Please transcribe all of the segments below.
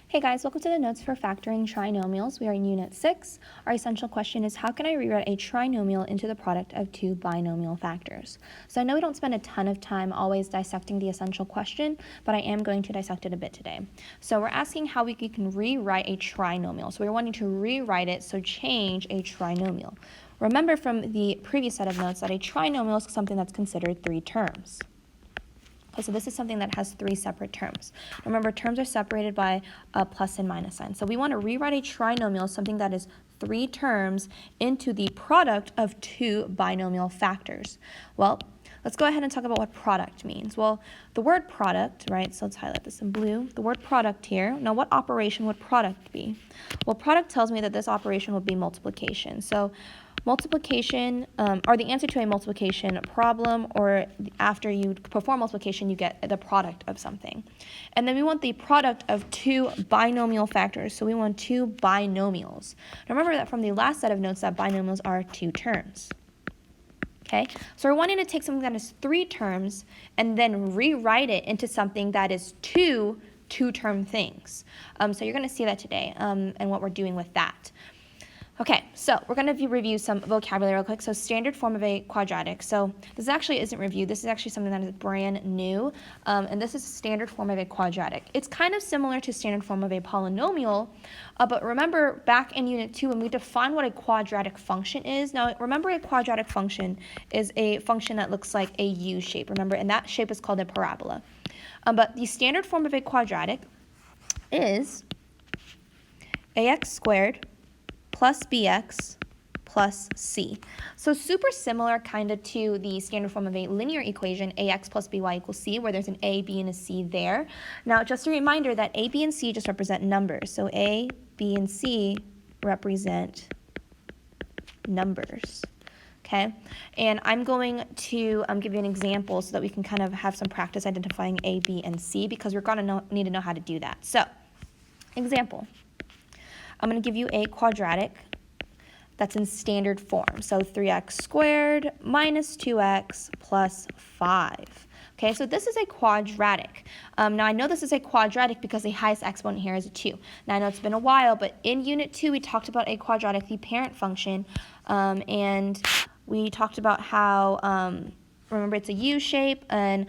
Hey guys, welcome to the notes for factoring trinomials. We are in Unit 6. Our essential question is, how can I rewrite a trinomial into the product of two binomial factors? So I know we don't spend a ton of time always dissecting the essential question, but I am going to dissect it a bit today. So we're asking how we can rewrite a trinomial. So we're wanting to rewrite it, so change a trinomial. Remember from the previous set of notes that a trinomial is something that's considered three terms. Okay, so this is something that has three separate terms. Remember, terms are separated by a plus and minus sign. So we want to rewrite a trinomial, something that is three terms, into the product of two binomial factors. Well, let's go ahead and talk about what product means. Well, the word product, right, so let's highlight this in blue. The word product here, now what operation would product be? Well, product tells me that this operation would be multiplication. So multiplication, or the answer to a multiplication problem, or after you perform multiplication, you get the product of something. And then we want the product of two binomial factors, so we want two binomials. Now remember that from the last set of notes that binomials are two terms. Okay, so we're wanting to take something that is three terms and then rewrite it into something that is two-term things. So you're going to see that today and what we're doing with that. Okay, so we're going to review some vocabulary real quick. So standard form of a quadratic. So this actually isn't reviewed. This is actually something that is brand new. And this is standard form of a quadratic. It's kind of similar to standard form of a polynomial. But remember back in Unit 2 when we defined what a quadratic function is. Now remember, a quadratic function is a function that looks like a U shape. Remember, and that shape is called a parabola. But the standard form of a quadratic is ax squared plus bx plus c. So super similar kind of to the standard form of a linear equation, ax plus by equals c, where there's an a, b, and a c there. Now just a reminder that a, b, and c just represent numbers. So a, b, and c represent numbers. Okay, and I'm going to give you an example so that we can kind of have some practice identifying a, b, and c, because we're going to need to know how to do that. So, example. I'm going to give you a quadratic that's in standard form. So 3x squared minus 2x plus 5. Okay, so this is a quadratic. Now I know this is a quadratic because the highest exponent here is a 2. Now I know it's been a while, but in Unit 2 we talked about a quadratic, the parent function, and we talked about how, remember, it's a U shape, and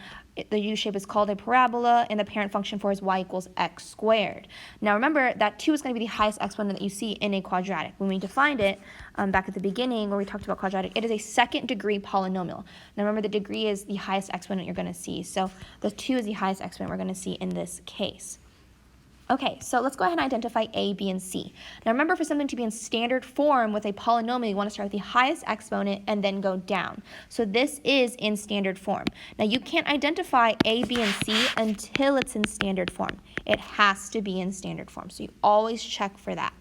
the U shape is called a parabola, and the parent function for is y equals x squared. Now remember that 2 is going to be the highest exponent that you see in a quadratic. When we defined it back at the beginning where we talked about quadratic, it is a second degree polynomial. Now remember, the degree is the highest exponent you're going to see. So the 2 is the highest exponent we're going to see in this case. Okay, so let's go ahead and identify a, b, and c. Now remember, for something to be in standard form with a polynomial, you want to start with the highest exponent and then go down. So this is in standard form. Now you can't identify a, b, and c until it's in standard form. It has to be in standard form, so you always check for that.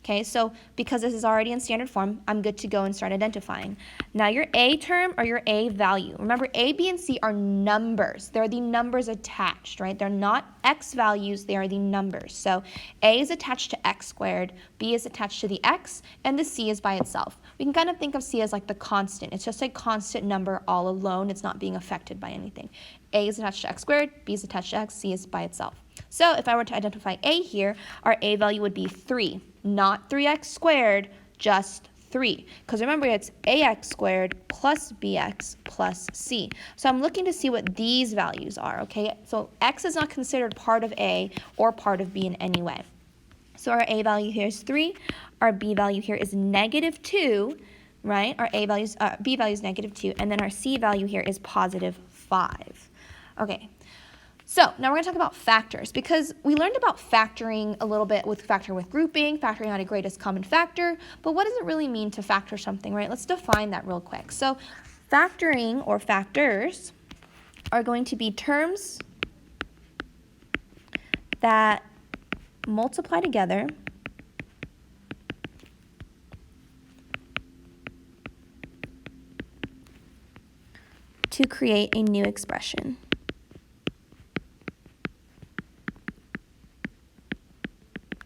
Okay, so because this is already in standard form, I'm good to go and start identifying. Now your a term or your a value. Remember, a, b, and c are numbers. They're the numbers attached, right? They're not x values, they are the numbers. So a is attached to x squared, b is attached to the x, and the c is by itself. We can kind of think of c as like the constant. It's just a constant number all alone. It's not being affected by anything. A is attached to x squared, b is attached to x, c is by itself. So if I were to identify a here, our a value would be 3. Not 3x squared, just 3. Because remember, it's ax squared plus bx plus c. So I'm looking to see what these values are, okay? So x is not considered part of a or part of b in any way. So our a value here is 3. Our b value here is negative 2, right? Our b value is negative 2. And then our c value here is positive 5. Okay. So now we're going to talk about factors, because we learned about factoring a little bit with factor with grouping, factoring out a greatest common factor, but what does it really mean to factor something, right? Let's define that real quick. So factoring or factors are going to be terms that multiply together to create a new expression.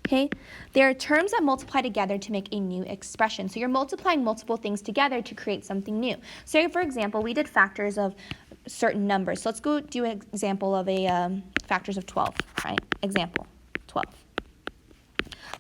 Okay, there are terms that multiply together to make a new expression. So you're multiplying multiple things together to create something new. So for example, we did factors of certain numbers. So let's go do an example of a factors of 12, right? Example, 12.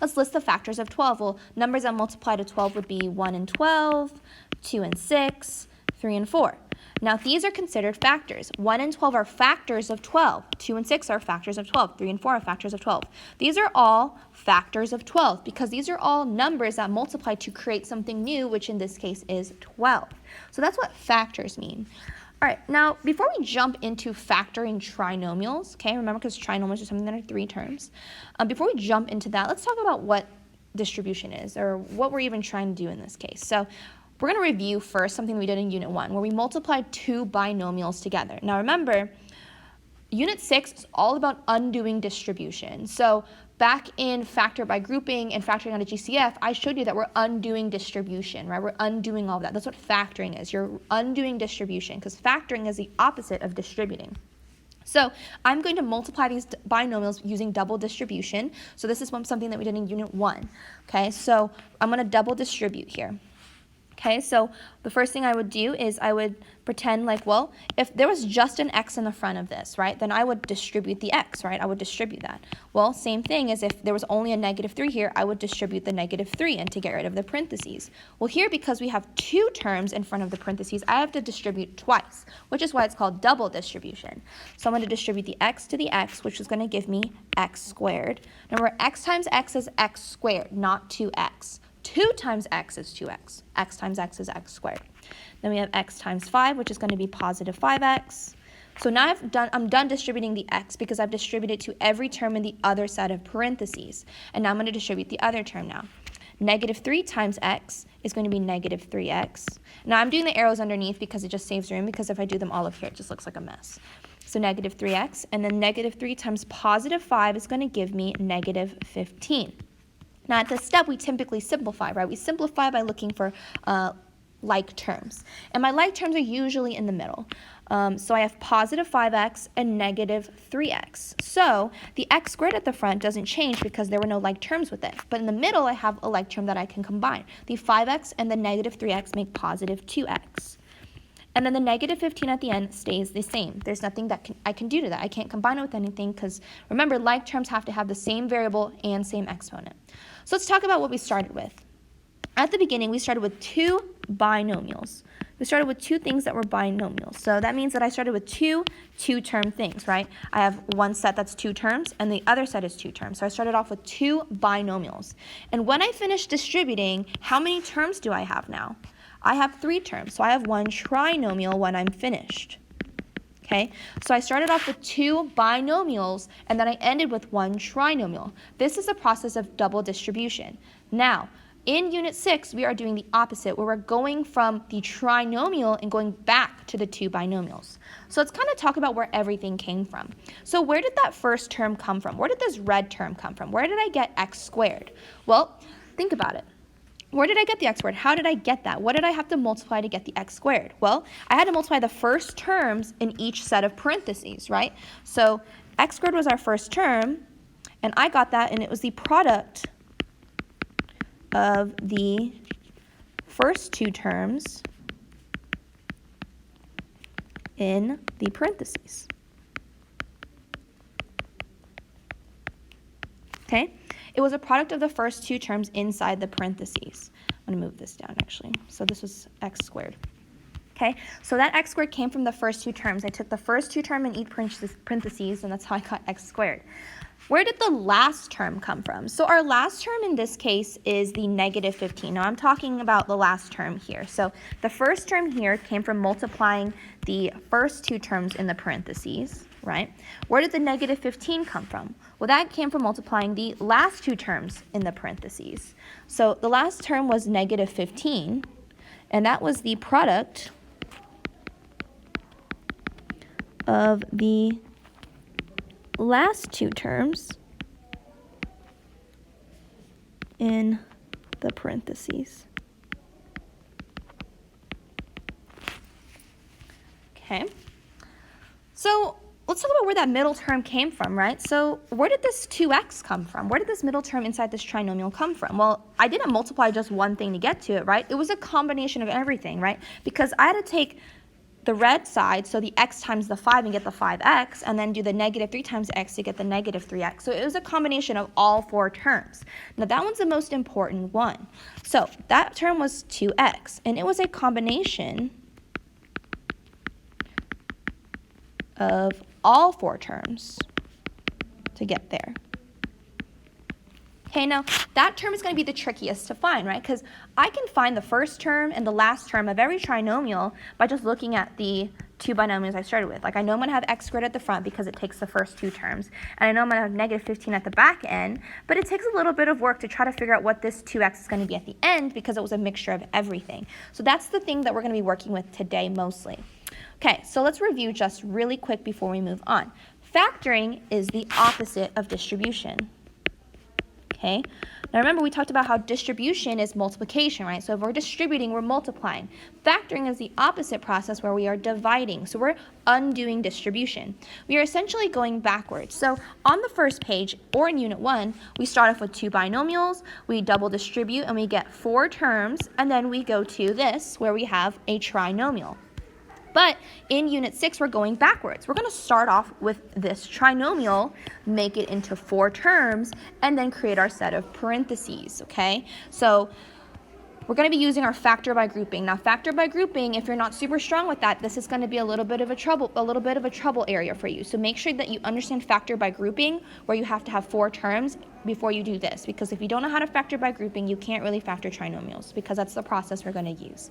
let's list the factors of 12. Well, numbers that multiply to 12 would be 1 and 12, 2 and 6, 3 and 4. Now, these are considered factors. 1 and 12 are factors of 12. 2 and 6 are factors of 12. 3 and 4 are factors of 12. These are all factors of 12 because these are all numbers that multiply to create something new, which in this case is 12. So that's what factors mean. All right, now before we jump into factoring trinomials, okay, remember because trinomials are something that are 3 terms. Before we jump into that, let's talk about what distribution is or what we're even trying to do in this case. So we're going to review first something we did in Unit 1 where we multiplied 2 binomials together. Now remember, Unit 6 is all about undoing distribution. So back in factor by grouping and factoring on a GCF, I showed you that we're undoing distribution, right? We're undoing all of that. That's what factoring is. You're undoing distribution because factoring is the opposite of distributing. So I'm going to multiply these binomials using double distribution. So this is something that we did in Unit 1. Okay, so I'm going to double distribute here. Okay, so the first thing I would do is I would pretend like, well, if there was just an x in the front of this, right, then I would distribute the x, right? I would distribute that. Well, same thing as if there was only a -3 here, I would distribute the -3 and to get rid of the parentheses. Well, here, because we have 2 terms in front of the parentheses, I have to distribute twice, which is why it's called double distribution. So I'm going to distribute the x to the x, which is going to give me x squared. Remember, x times x is x squared, not 2x. 2 times x is 2x. X times x is x squared. Then we have x times 5, which is going to be positive 5x. So now I'm done distributing the x because I've distributed to every term in the other set of parentheses. And now I'm going to distribute the other term now. -3 times x is going to be -3x. Now I'm doing the arrows underneath because it just saves room, because if I do them all up here, it just looks like a mess. So -3x, and then -3 times positive 5 is going to give me -15. Now, at this step, we typically simplify, right? We simplify by looking for like terms. And my like terms are usually in the middle. So I have positive 5x and -3x. So the x squared at the front doesn't change because there were no like terms with it. But in the middle, I have a like term that I can combine. The 5x and the -3x make positive 2x. And then the -15 at the end stays the same. There's nothing that I can do to that. I can't combine it with anything because, remember, like terms have to have the same variable and same exponent. So let's talk about what we started with. At the beginning, we started with 2 binomials. We started with 2 things that were binomials. So that means that I started with 2 two-term things, right? I have one set that's 2 terms, and the other set is 2 terms. So I started off with 2 binomials. And when I finish distributing, how many terms do I have now? I have 3 terms, so I have 1 trinomial when I'm finished. Okay, so I started off with 2 binomials, and then I ended with 1 trinomial. This is the process of double distribution. Now, in Unit 6, we are doing the opposite, where we're going from the trinomial and going back to the 2 binomials. So let's kind of talk about where everything came from. So where did that first term come from? Where did this red term come from? Where did I get x squared? Well, think about it. Where did I get the x squared? How did I get that? What did I have to multiply to get the x squared? Well, I had to multiply the first terms in each set of parentheses, right? So x squared was our first term, and I got that, and it was the product of the first 2 terms in the parentheses. Okay? It was a product of the first 2 terms inside the parentheses. I'm going to move this down, actually. So this was x squared. Okay? So that x squared came from the first 2 terms. I took the first 2 term in each parentheses, and that's how I got x squared. Where did the last term come from? So our last term in this case is the -15. Now I'm talking about the last term here. So the first term here came from multiplying the first 2 terms in the parentheses, right? Where did the -15 come from? Well, that came from multiplying the last 2 terms in the parentheses. So the last term was -15, and that was the product of the last 2 terms in the parentheses. Okay, so let's talk about where that middle term came from, right? So where did this 2x come from? Where did this middle term inside this trinomial come from? Well, I didn't multiply just one thing to get to it, right? It was a combination of everything, right? Because I had to take the red side, so the x times the 5 and get the 5x, and then do the negative 3 times x to get the negative 3x. So it was a combination of all 4 terms. Now that one's the most important one. So that term was 2x, and it was a combination of all 4 terms to get there. Okay, now that term is going to be the trickiest to find, right? Because I can find the first term and the last term of every trinomial by just looking at the 2 binomials I started with. Like I know I'm going to have x squared at the front because it takes the first 2 terms. And I know I'm going to have negative 15 at the back end, but it takes a little bit of work to try to figure out what this 2x is going to be at the end because it was a mixture of everything. So that's the thing that we're going to be working with today mostly. Okay, so let's review just really quick before we move on. Factoring is the opposite of distribution. Okay, now remember we talked about how distribution is multiplication, right? So if we're distributing, we're multiplying. Factoring is the opposite process where we are dividing. So we're undoing distribution. We are essentially going backwards. So on the first page, or in Unit 1, we start off with 2 binomials, we double distribute, and we get 4 terms, and then we go to this, where we have a trinomial. But in Unit 6, we're going backwards. We're going to start off with this trinomial, make it into 4 terms, and then create our set of parentheses, okay? So we're going to be using our factor by grouping. Now, factor by grouping, if you're not super strong with that, this is going to be a little bit of a trouble area for you. So make sure that you understand factor by grouping, where you have to have 4 terms before you do this. Because if you don't know how to factor by grouping, you can't really factor trinomials, because that's the process we're going to use.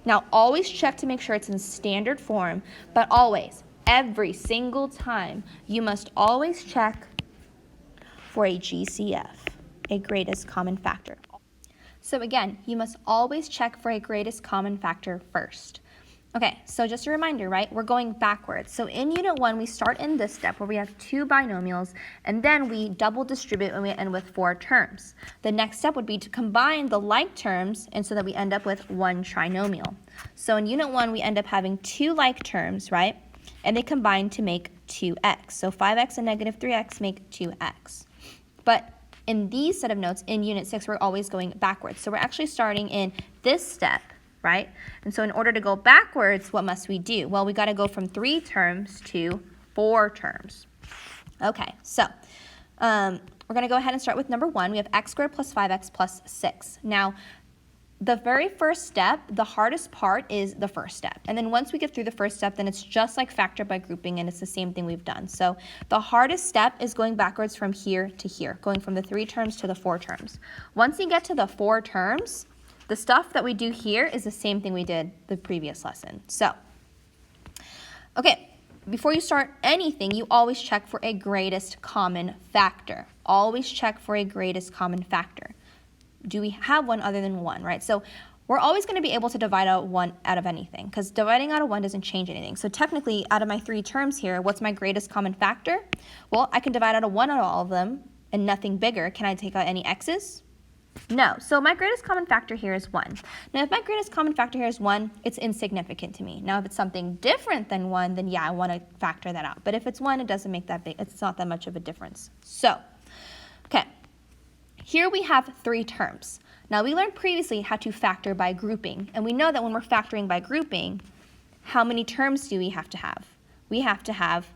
Now, always check to make sure it's in standard form, but always, every single time, you must always check for a GCF, a greatest common factor. So again, you must always check for a greatest common factor first. Okay, so just a reminder, right? We're going backwards. So in Unit 1, we start in this step where we have 2 binomials, and then we double distribute and we end with 4 terms. The next step would be to combine the like terms, and so that we end up with 1 trinomial. So in Unit 1, we end up having 2 like terms, right? And they combine to make 2x. So 5x and negative 3x make 2x. But in these set of notes, in Unit 6, we're always going backwards. So we're actually starting in this step, right? And so in order to go backwards, what must we do? Well, we got to go from 3 terms to 4 terms. Okay, so we're going to go ahead and start with number 1. We have x squared plus 5x plus 6. Now, the very first step, the hardest part is the first step. And then once we get through the first step, then it's just like factor by grouping, and it's the same thing we've done. So the hardest step is going backwards from here to here, going from the 3 terms to the 4 terms. Once you get to the 4 terms, the stuff that we do here is the same thing we did the previous lesson. So, okay, before you start anything, you always check for a greatest common factor. Always check for a greatest common factor. Do we have one other than 1, right? So we're always going to be able to divide out 1 out of anything, because dividing out of 1 doesn't change anything. So technically, out of my 3 terms here, what's my greatest common factor? Well, I can divide out a 1 out of all of them and nothing bigger. Can I take out any x's? No. So my greatest common factor here is 1. Now, if my greatest common factor here is 1, it's insignificant to me. Now, if it's something different than 1, then yeah, I want to factor that out. But if it's 1, it doesn't make that big. It's not that much of a difference. So, okay. Here we have 3 terms. Now, we learned previously how to factor by grouping. And we know that when we're factoring by grouping, how many terms do we have to have? We have to have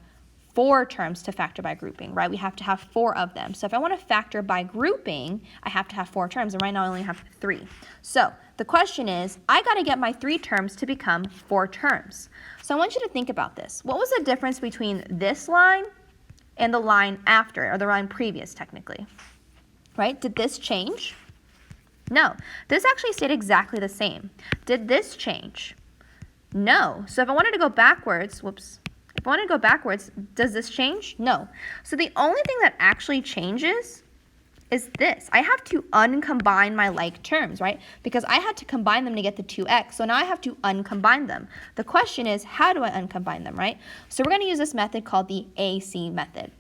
4 terms to factor by grouping, right? We have to have 4 of them. So if I want to factor by grouping, I have to have 4 terms. And right now I only have 3. So the question is, I got to get my 3 terms to become 4 terms. So I want you to think about this. What was the difference between this line and the line after, or the line previous, technically? Right? Did this change? No. This actually stayed exactly the same. Did this change? No. So if I wanted to go backwards, if I want to go backwards, does this change? No. So the only thing that actually changes is this. I have to uncombine my like terms, right? Because I had to combine them to get the 2x. So now I have to uncombine them. The question is, how do I uncombine them, right? So we're going to use this method called the AC method.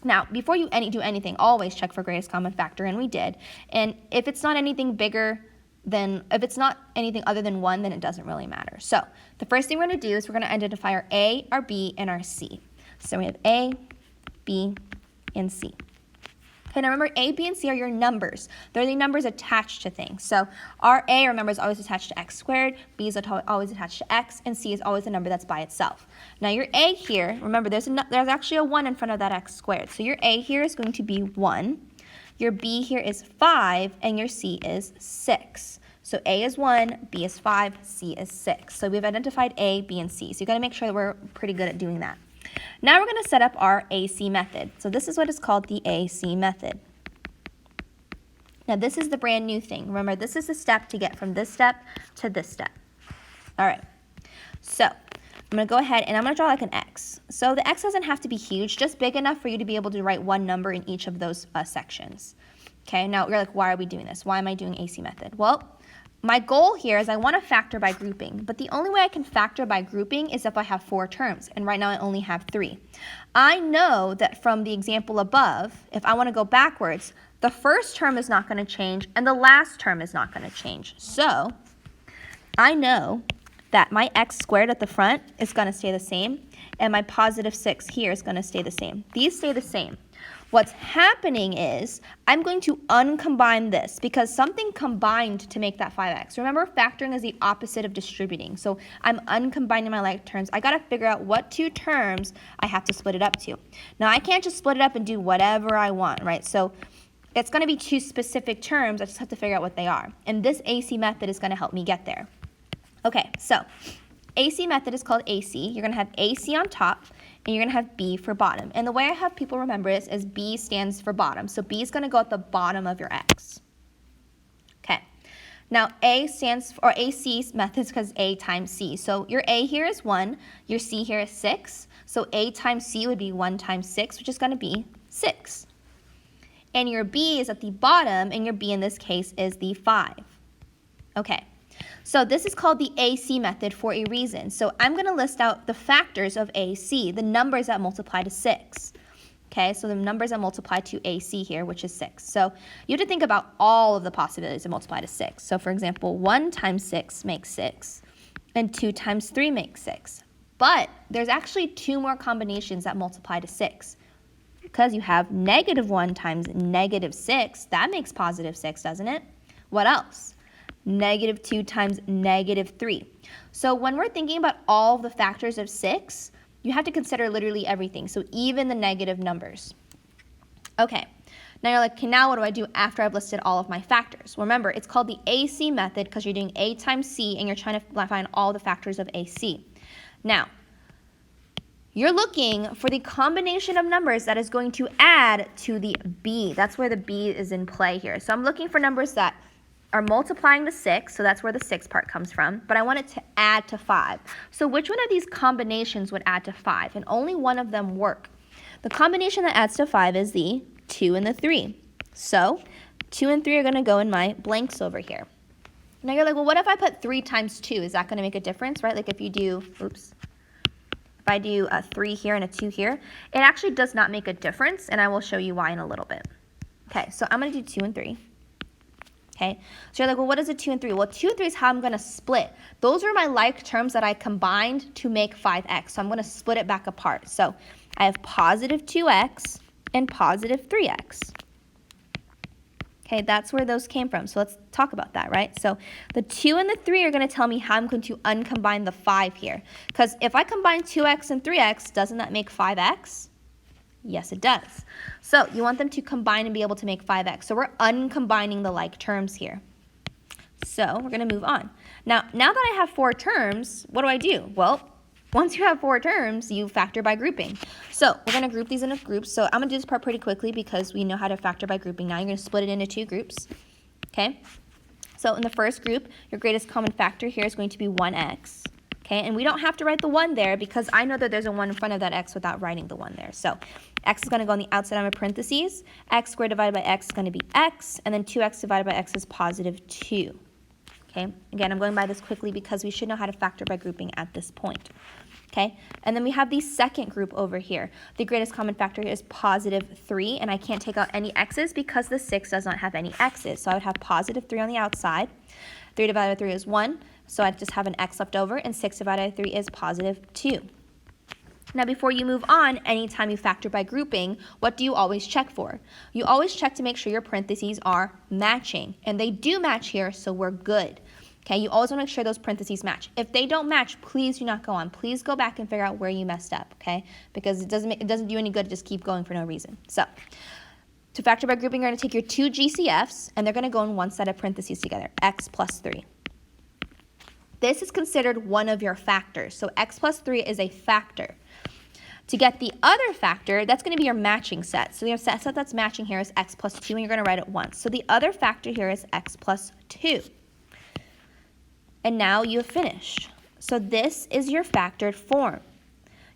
Now, before you do anything, always check for greatest common factor, and we did. And if it's not anything bigger than, if it's not anything other than 1, then it doesn't really matter. So the first thing we're going to do is we're going to identify our A, our B, and our C. So we have A, B, and C. Okay, now remember, A, B, and C are your numbers. They're the numbers attached to things. So our A, remember, is always attached to x squared, B is always attached to x, and C is always a number that's by itself. Now your A here, remember, there's actually a 1 in front of that x squared. So your A here is going to be 1, your B here is 5, and your C is 6. So A is 1, B is 5, C is 6. So we've identified A, B, and C. So you got to make sure that we're pretty good at doing that. Now we're going to set up our AC method. So this is what is called the AC method. Now this is the brand new thing. Remember, this is the step to get from this step to this step. All right. So I'm going to go ahead and I'm going to draw like an X. So the X doesn't have to be huge, just big enough for you to be able to write one number in each of those sections. Okay, now you're like, why are we doing this? Why am I doing AC method? Well, my goal here is I want to factor by grouping, but the only way I can factor by grouping is if I have 4 terms, and right now I only have 3. I know that from the example above, if I want to go backwards, the first term is not going to change, and the last term is not going to change. So I know that my x squared at the front is going to stay the same, and my positive 6 here is going to stay the same. These stay the same. What's happening is I'm going to uncombine this because something combined to make that 5x. Remember, factoring is the opposite of distributing. So I'm uncombining my like terms. I got to figure out what 2 terms I have to split it up to. Now, I can't just split it up and do whatever I want, right? So it's going to be 2 specific terms. I just have to figure out what they are. And this AC method is going to help me get there. Okay, so AC method is called AC. You're going to have AC on top, and you're going to have B for bottom. And the way I have people remember this is B stands for bottom. So B is going to go at the bottom of your X. Okay. Now A stands for, or AC method is because A times C. So your A here is 1, your C here is 6. So A times C would be 1 times 6, which is going to be 6. And your B is at the bottom, and your B in this case is the 5. Okay. So this is called the AC method for a reason. So I'm going to list out the factors of AC, the numbers that multiply to 6. Okay, so the numbers that multiply to AC here, which is 6. So you have to think about all of the possibilities that multiply to 6. So for example, 1 times 6 makes 6, and 2 times 3 makes 6. But there's actually 2 more combinations that multiply to 6. Because you have -1 times -6, that makes positive 6, doesn't it? What else? -2 times -3. So when we're thinking about all of the factors of 6, you have to consider literally everything, so even the negative numbers. Okay, now you're like, okay, now what do I do after I've listed all of my factors? Well, remember, it's called the AC method because you're doing A times C, and you're trying to find all the factors of AC. Now, you're looking for the combination of numbers that is going to add to the B. That's where the B is in play here. So I'm looking for numbers that are multiplying to 6, so that's where the 6 part comes from, but I want it to add to 5. So which one of these combinations would add to 5? And only one of them work. The combination that adds to 5 is the 2 and the 3. So 2 and 3 are going to go in my blanks over here. Now you're like, well, what if I put 3 times 2? Is that going to make a difference, right? Like if you do, if I do a 3 here and a 2 here, it actually does not make a difference, and I will show you why in a little bit. Okay, so I'm going to do 2 and 3. Okay, so you're like, well, what is a 2 and 3? Well, 2 and 3 is how I'm going to split. Those are my like terms that I combined to make 5x. So I'm going to split it back apart. So I have positive 2x and positive 3x. Okay, that's where those came from. So let's talk about that, right? So the 2 and the 3 are going to tell me how I'm going to uncombine the 5 here. Because if I combine 2x and 3x, doesn't that make 5x? Yes, it does. So you want them to combine and be able to make 5x. So we're uncombining the like terms here. So we're going to move on. Now that I have 4 terms, what do? Well, once you have 4 terms, you factor by grouping. So we're going to group these into groups. So I'm going to do this part pretty quickly because we know how to factor by grouping. Now you're going to split it into 2 groups. Okay? So in the first group, your greatest common factor here is going to be 1x. Okay, and we don't have to write the 1 there because I know that there's a 1 in front of that x without writing the 1 there. So x is going to go on the outside of my parentheses. X squared divided by x is going to be x, and then 2x divided by x is positive 2. Okay, again, I'm going by this quickly because we should know how to factor by grouping at this point. Okay, and then we have the second group over here. The greatest common factor is positive 3, and I can't take out any x's because the 6 does not have any x's. So I would have positive 3 on the outside. 3 divided by 3 is 1. So I just have an x left over, and 6 divided by 3 is positive 2. Now, before you move on, anytime you factor by grouping, what do you always check for? You always check to make sure your parentheses are matching, and they do match here, so we're good. Okay, you always want to make sure those parentheses match. If they don't match, please do not go on. Please go back and figure out where you messed up, okay? Because it doesn't do any good to just keep going for no reason. So, to factor by grouping, you're going to take your two GCFs, and they're going to go in one set of parentheses together, x plus 3. This is considered one of your factors, so x plus 3 is a factor. To get the other factor, that's going to be your matching set. So your set that's matching here is x plus 2, and you're going to write it once. So the other factor here is x plus 2. And now you have finished. So this is your factored form.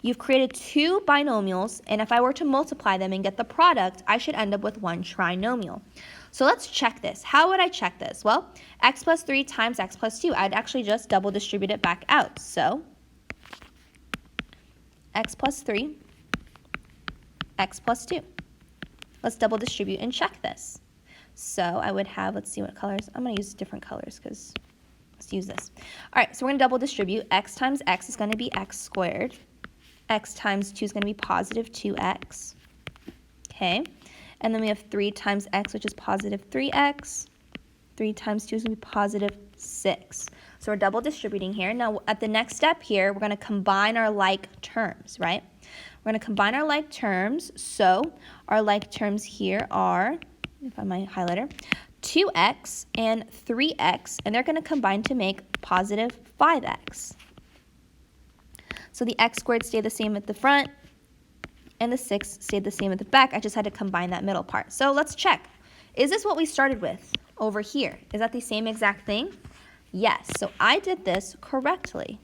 You've created two binomials, and if I were to multiply them and get the product, I should end up with one trinomial. So let's check this. How would I check this? Well, x plus 3 times x plus 2. I'd actually just double distribute it back out. So x plus 3, x plus 2. Let's double distribute and check this. So I would have, let's see what colors. I'm going to use different colors because let's use this. All right, so we're going to double distribute. X times x is going to be x squared. X times 2 is going to be positive 2x. Okay, and then we have 3 times x, which is positive 3x. 3 times 2 is going to be positive 6. So we're double distributing here. Now, at the next step here, we're going to combine our like terms, right? We're going to combine our like terms. So our like terms here are, let me find my highlighter, 2x and 3x, and they're going to combine to make positive 5x. So the x squared stayed the same at the front, and the 6 stayed the same at the back. I just had to combine that middle part. So let's check. Is this what we started with over here? Is that the same exact thing? Yes, so I did this correctly.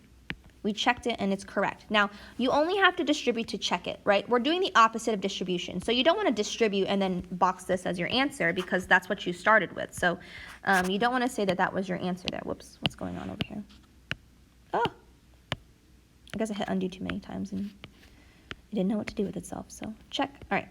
We checked it and it's correct. Now, you only have to distribute to check it, right? We're doing the opposite of distribution. So you don't want to distribute and then box this as your answer because that's what you started with. So you don't want to say that that was your answer there. Whoops, what's going on over here? Oh, I guess I hit undo too many times and it didn't know what to do with itself. So check. All right.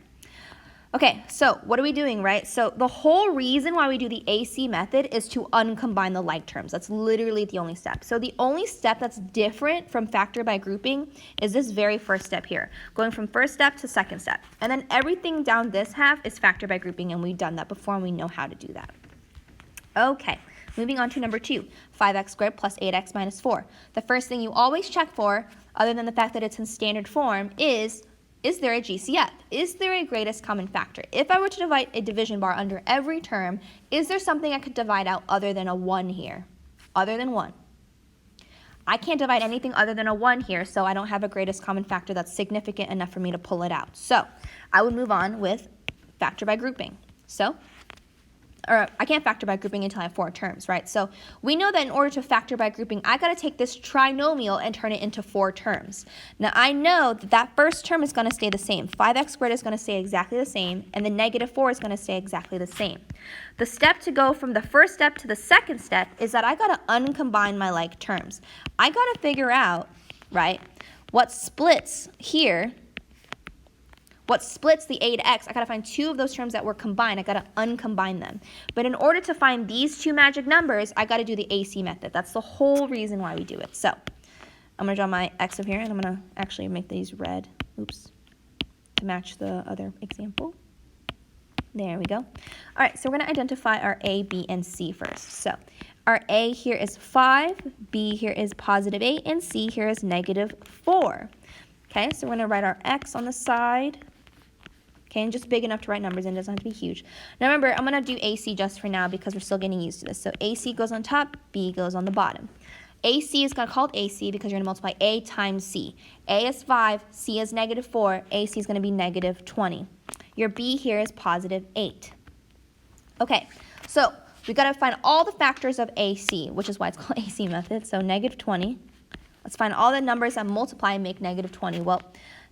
Okay, so what are we doing, right? So the whole reason why we do the AC method is to uncombine the like terms. That's literally the only step. So the only step that's different from factor by grouping is this very first step here, going from first step to second step. And then everything down this half is factor by grouping, and we've done that before, and we know how to do that. Okay, moving on to number 2, 5x squared plus 8x minus 4. The first thing you always check for, other than the fact that it's in standard form, is there a GCF? Is there a greatest common factor? If I were to divide a division bar under every term, is there something I could divide out other than a 1 here? Other than 1. I can't divide anything other than a 1 here, so I don't have a greatest common factor that's significant enough for me to pull it out. So I would move on with factor by grouping. Or I can't factor by grouping until I have 4 terms, right? So we know that in order to factor by grouping, I got to take this trinomial and turn it into 4 terms. Now, I know that that first term is going to stay the same. 5x squared is going to stay exactly the same, and the negative 4 is going to stay exactly the same. The step to go from the first step to the second step is that I got to uncombine my like terms. I got to figure out, right, what splits here. What splits the 8x, I got to find 2 of those terms that were combined. I got to uncombine them. But in order to find these 2 magic numbers, I got to do the AC method. That's the whole reason why we do it. So I'm going to draw my x over here, and I'm going to actually make these red, oops, to match the other example. There we go. All right, so we're going to identify our A, B, and C first. So our A here is 5, B here is positive 8, and C here is negative 4. Okay, so we're going to write our x on the side. Okay, and just big enough to write numbers in, doesn't have to be huge. Now remember, I'm going to do AC just for now because we're still getting used to this. So AC goes on top, B goes on the bottom. AC is going to call it AC because you're going to multiply A times C. A is 5, C is negative 4, AC is going to be negative 20. Your B here is positive 8. Okay, so we've got to find all the factors of AC, which is why it's called AC method. So negative 20. Let's find all the numbers that multiply and make negative 20. Well,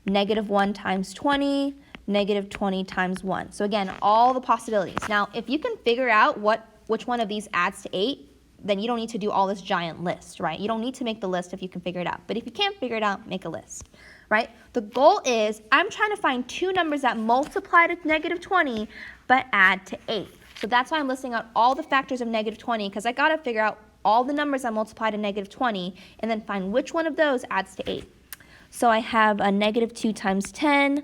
negative 1 times 20, negative 20 times 1. So again, all the possibilities. Now, if you can figure out which one of these adds to 8, then you don't need to do all this giant list, right? You don't need to make the list if you can figure it out. But if you can't figure it out, make a list, right? The goal is I'm trying to find 2 numbers that multiply to negative 20 but add to 8. So that's why I'm listing out all the factors of negative 20 because I got to figure out all the numbers that multiply to negative 20 and then find which one of those adds to 8. So I have a negative 2 times 10,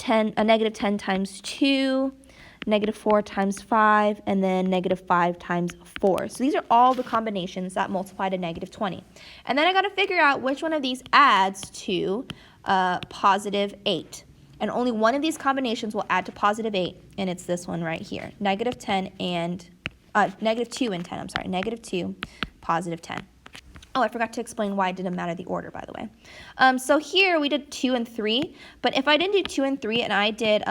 a negative 10 times 2, negative 4 times 5, and then negative 5 times 4. So these are all the combinations that multiply to negative 20. And then I got to figure out which one of these adds to positive 8. And only one of these combinations will add to positive 8, and it's this one right here. Negative 10 and, negative 2 and 10, I'm sorry. Negative 2, positive 10. Oh, I forgot to explain why it didn't matter the order, by the way. So here we did 2 and 3, but if I didn't do 2 and 3 and I did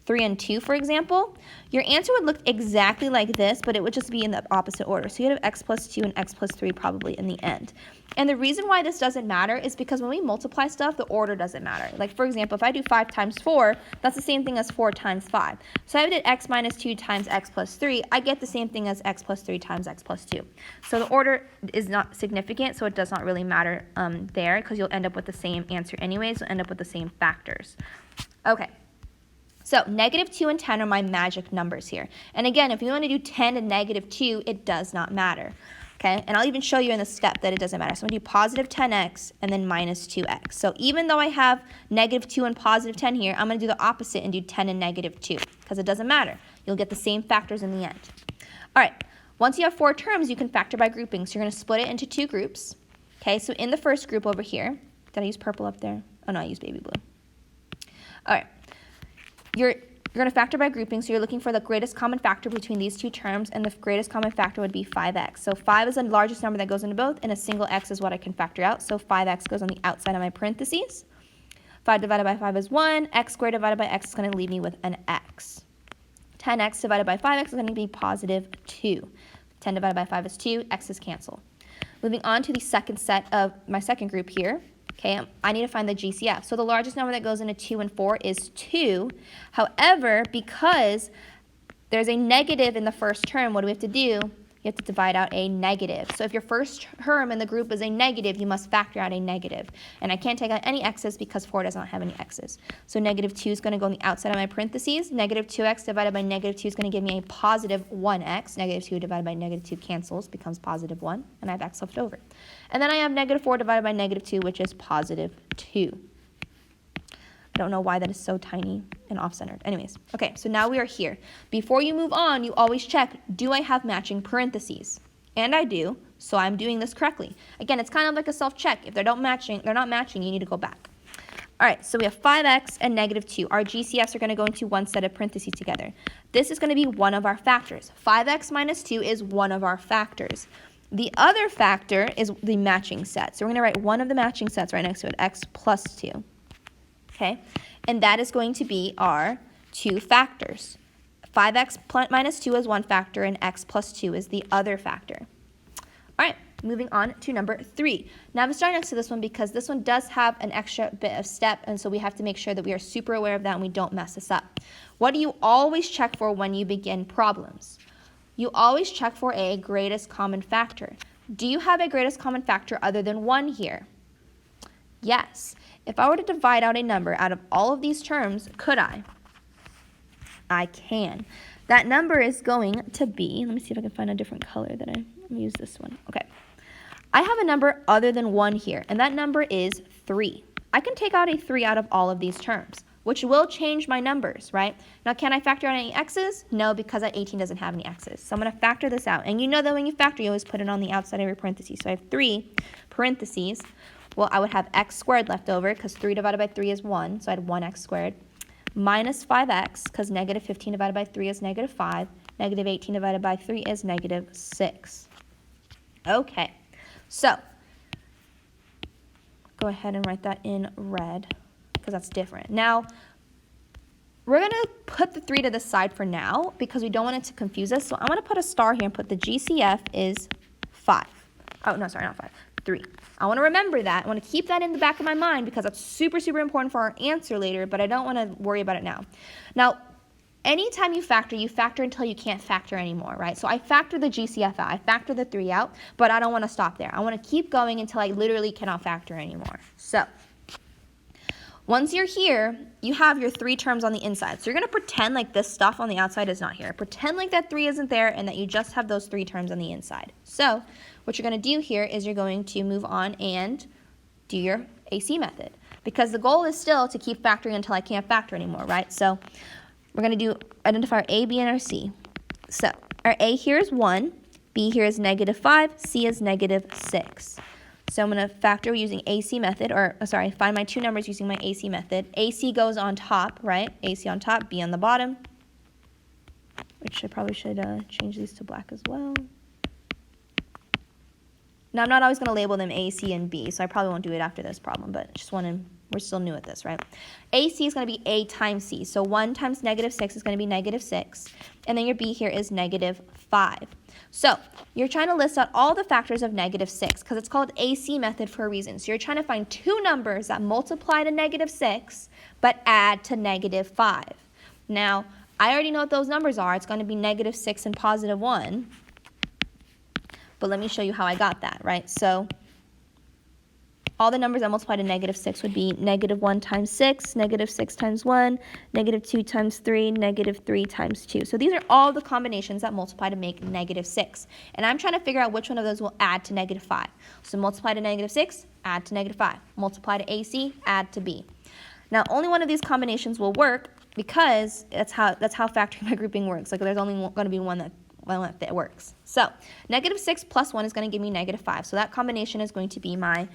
3 and 2, for example, your answer would look exactly like this, but it would just be in the opposite order. So you'd have x plus 2 and x plus 3 probably in the end. And the reason why this doesn't matter is because when we multiply stuff, the order doesn't matter. Like, for example, if I do 5 times 4, that's the same thing as 4 times 5. So if I did x minus 2 times x plus 3, I get the same thing as x plus 3 times x plus 2. So the order is not significant, so it does not really matter there, because you'll end up with the same answer anyways. You'll end up with the same factors. Okay. So negative 2 and 10 are my magic numbers here. And again, if you want to do 10 and negative 2, it does not matter. Okay, and I'll even show you in the step that it doesn't matter. So I'm going to do positive 10x and then minus 2x. So even though I have negative 2 and positive 10 here, I'm going to do the opposite and do 10 and negative 2 because it doesn't matter. You'll get the same factors in the end. All right, once you have 4 terms, you can factor by grouping. So you're going to split it into 2 groups. Okay, so in the first group over here, did I use purple up there? Oh no, I used baby blue. All right, you're going to factor by grouping, so you're looking for the greatest common factor between these 2 terms, and the greatest common factor would be 5x. So 5 is the largest number that goes into both, and a single x is what I can factor out. So 5x goes on the outside of my parentheses. 5 divided by 5 is 1. X squared divided by x is going to leave me with an x. 10x divided by 5x is going to be positive 2. 10 divided by 5 is 2. X's cancel. Moving on to the second set of my second group here. Okay, I need to find the GCF. So the largest number that goes into 2 and 4 is 2. However, because there's a negative in the first term, what do we have to do? You have to divide out a negative. So if your first term in the group is a negative, you must factor out a negative. And I can't take out any x's because 4 does not have any x's. So negative 2 is going to go on the outside of my parentheses. Negative 2x divided by negative 2 is going to give me a positive 1x. Negative 2 divided by negative 2 cancels, becomes positive 1, and I have x left over. And then I have negative 4 divided by negative 2, which is positive 2. I don't know why that is so tiny and off-centered. Anyways, okay, so now we are here. Before you move on, you always check, do I have matching parentheses? And I do, so I'm doing this correctly. Again, it's kind of like a self-check. If they're not matching, you need to go back. All right, so we have 5x and negative 2. Our GCFs are going to go into one set of parentheses together. This is going to be one of our factors. 5x minus 2 is one of our factors. The other factor is the matching set. So we're going to write one of the matching sets right next to it, x plus 2. Okay, and that is going to be our 2 factors. 5x minus 2 is one factor, and x plus 2 is the other factor. All right, moving on to number 3. Now I'm starting next to this one because this one does have an extra bit of step, and so we have to make sure that we are super aware of that and we don't mess this up. What do you always check for when you begin problems? You always check for a greatest common factor. Do you have a greatest common factor other than 1 here? Yes. If I were to divide out a number out of all of these terms, could I? I can. That number is going to be, let me see if I can find a different color that I'm going to use this one. Okay. I have a number other than 1 here, and that number is 3. I can take out a 3 out of all of these terms, which will change my numbers, right? Now, can I factor out any x's? No, because that 18 doesn't have any x's. So I'm going to factor this out. And you know that when you factor, you always put it on the outside of your parentheses. So I have 3 parentheses. Well, I would have x squared left over because 3 divided by 3 is 1, so I had 1x squared, minus 5x because negative 15 divided by 3 is negative 5, negative 18 divided by 3 is negative 6. Okay, so go ahead and write that in red because that's different. Now, we're going to put the 3 to the side for now because we don't want it to confuse us, so I'm going to put a star here and put the GCF is 5. Oh, no, sorry, not 5. 3. I want to remember that. I want to keep that in the back of my mind because that's super, super important for our answer later, but I don't want to worry about it now. Now, anytime you factor until you can't factor anymore, right? So I factor the GCF out. I factor the 3 out, but I don't want to stop there. I want to keep going until I literally cannot factor anymore. So once you're here, you have your 3 terms on the inside. So you're going to pretend like this stuff on the outside is not here. Pretend like that 3 isn't there and that you just have those 3 terms on the inside. So what you're going to do here is you're going to move on and do your AC method, because the goal is still to keep factoring until I can't factor anymore, right? So we're going to do identify our A, B, and our C. So our A here is 1, B here is -5, C is -6. So I'm going to factor using AC method, or sorry, find my two numbers using my AC method. AC goes on top, right? AC on top, B on the bottom. Which I probably should change these to black as well. Now, I'm not always going to label them A, C, and B, so I probably won't do it after this problem, but just want to, we're still new at this, right? AC is going to be A times C, so 1 times -6 is going to be -6, and then your B here is -5. So you're trying to list out all the factors of -6, because it's called AC method for a reason. So you're trying to find two numbers that multiply to -6, but add to -5. Now, I already know what those numbers are. It's going to be -6 and +1. But let me show you how I got that, right? So all the numbers that multiply to -6 would be -1 times 6, -6 times 1, -2 times 3, -3 times 2. So these are all the combinations that multiply to make -6. And I'm trying to figure out which one of those will add to -5. So multiply to -6, add to -5. Multiply to AC, add to B. Now, only one of these combinations will work because that's how factoring by grouping works. Like, there's only going to be one that works. So -6 plus 1 is going to give me -5. So that combination is going to be my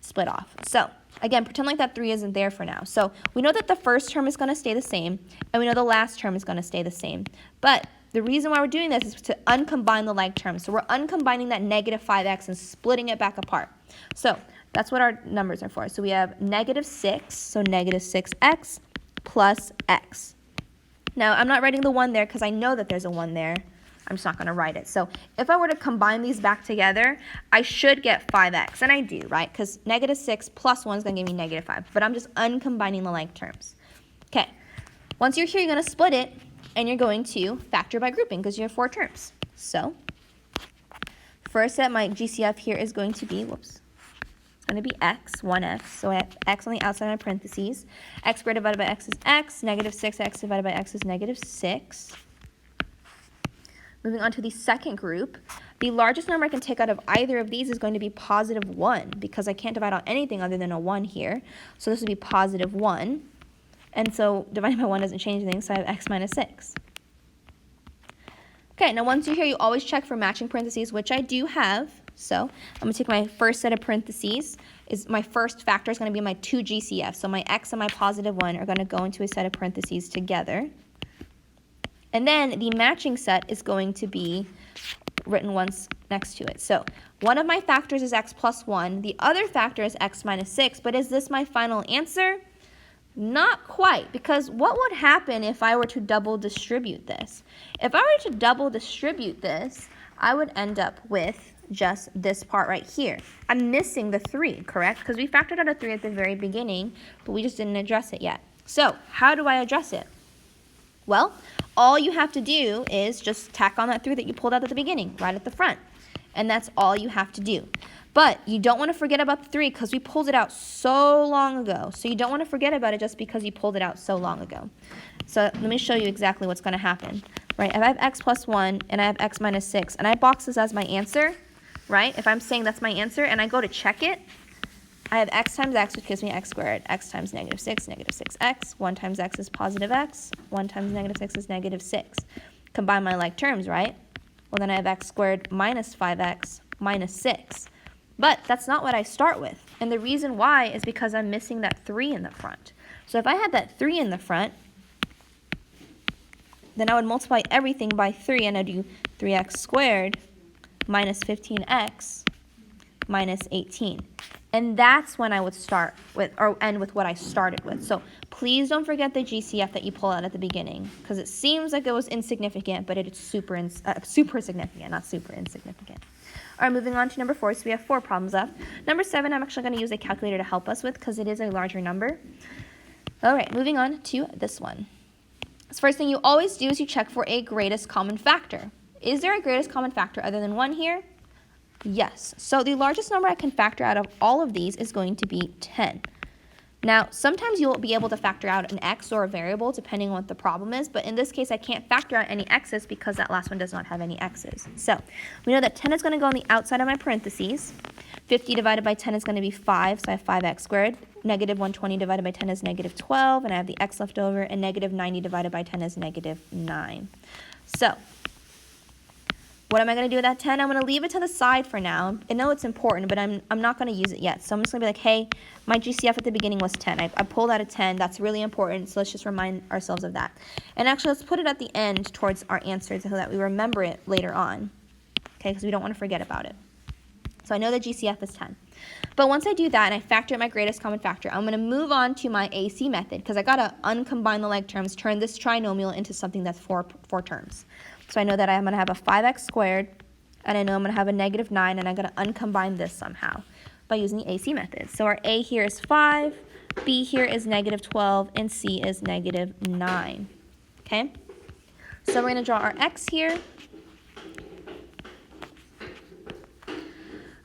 split off. So again, pretend like that 3 isn't there for now. So we know that the first term is going to stay the same, and we know the last term is going to stay the same. But the reason why we're doing this is to uncombine the like terms. So we're uncombining that -5x and splitting it back apart. So that's what our numbers are for. So we have -6, so -6x plus x. Now, I'm not writing the 1 there because I know that there's a 1 there. I'm just not going to write it. So if I were to combine these back together, I should get 5x, and I do, right? Because -6 plus 1 is going to give me -5, but I'm just uncombining the like terms. Okay, once you're here, you're going to split it, and you're going to factor by grouping because you have 4 terms. So first set, my GCF here is going to be, it's going to be x, 1x. So I have x on the outside of my parentheses. X squared divided by x is x. -6x divided by x is -6. Moving on to the second group, the largest number I can take out of either of these is going to be +1 because I can't divide out anything other than a 1 here. So this would be +1. And so dividing by 1 doesn't change anything, so I have x minus 6. Okay, now once you're here, you always check for matching parentheses, which I do have. So I'm going to take my first set of parentheses. My first factor is going to be my 2 GCF. So my x and my +1 are going to go into a set of parentheses together. And then the matching set is going to be written once next to it. So one of my factors is x plus 1. The other factor is x minus 6. But is this my final answer? Not quite, because what would happen if I were to double distribute this? If I were to double distribute this, I would end up with just this part right here. I'm missing the 3, correct? Because we factored out a 3 at the very beginning, but we just didn't address it yet. So how do I address it? Well, all you have to do is just tack on that 3 that you pulled out at the beginning, right at the front. And that's all you have to do. But you don't want to forget about the 3 because we pulled it out so long ago. So you don't want to forget about it just because you pulled it out so long ago. So let me show you exactly what's going to happen. Right, if I have x plus 1 and I have x minus 6, and I box this as my answer, right? If I'm saying that's my answer and I go to check it, I have x times x, which gives me x squared. X times -6, -6x. 1 times x is positive x. 1 times -6 is -6. Combine my like terms, right? Well, then I have x squared minus 5x minus 6. But that's not what I start with. And the reason why is because I'm missing that 3 in the front. So if I had that 3 in the front, then I would multiply everything by 3, and I'd do 3x squared minus 15x minus 18. And that's when I would start with, or end with what I started with. So please don't forget the GCF that you pull out at the beginning, because it seems like it was insignificant, but it's super significant, not super insignificant. All right, moving on to number 4. So we have 4 problems left. Number 7, I'm actually going to use a calculator to help us with because it is a larger number. All right, moving on to this one. So first thing you always do is you check for a greatest common factor. Is there a greatest common factor other than 1 here? Yes. So the largest number I can factor out of all of these is going to be 10. Now, sometimes you'll be able to factor out an x or a variable depending on what the problem is, but in this case, I can't factor out any x's because that last one does not have any x's. So we know that 10 is going to go on the outside of my parentheses. 50 divided by 10 is going to be 5, so I have 5x squared. Negative 120 divided by 10 is negative 12, and I have the x left over, and negative 90 divided by 10 is negative 9. So what am I going to do with that 10? I'm going to leave it to the side for now. I know it's important, but I'm not going to use it yet. So I'm just going to be like, hey, my GCF at the beginning was 10. I pulled out a 10. That's really important, so let's just remind ourselves of that. And actually, let's put it at the end towards our answer so that we remember it later on, okay, because we don't want to forget about it. So I know the GCF is 10. But once I do that and I factor in my greatest common factor, I'm going to move on to my AC method because I got to uncombine the like terms, turn this trinomial into something that's four terms. So I know that I'm going to have a 5x squared, and I know I'm going to have a negative 9, and I'm going to uncombine this somehow by using the AC method. So our A here is 5, B here is negative 12, and C is negative 9. Okay? So we're going to draw our X here.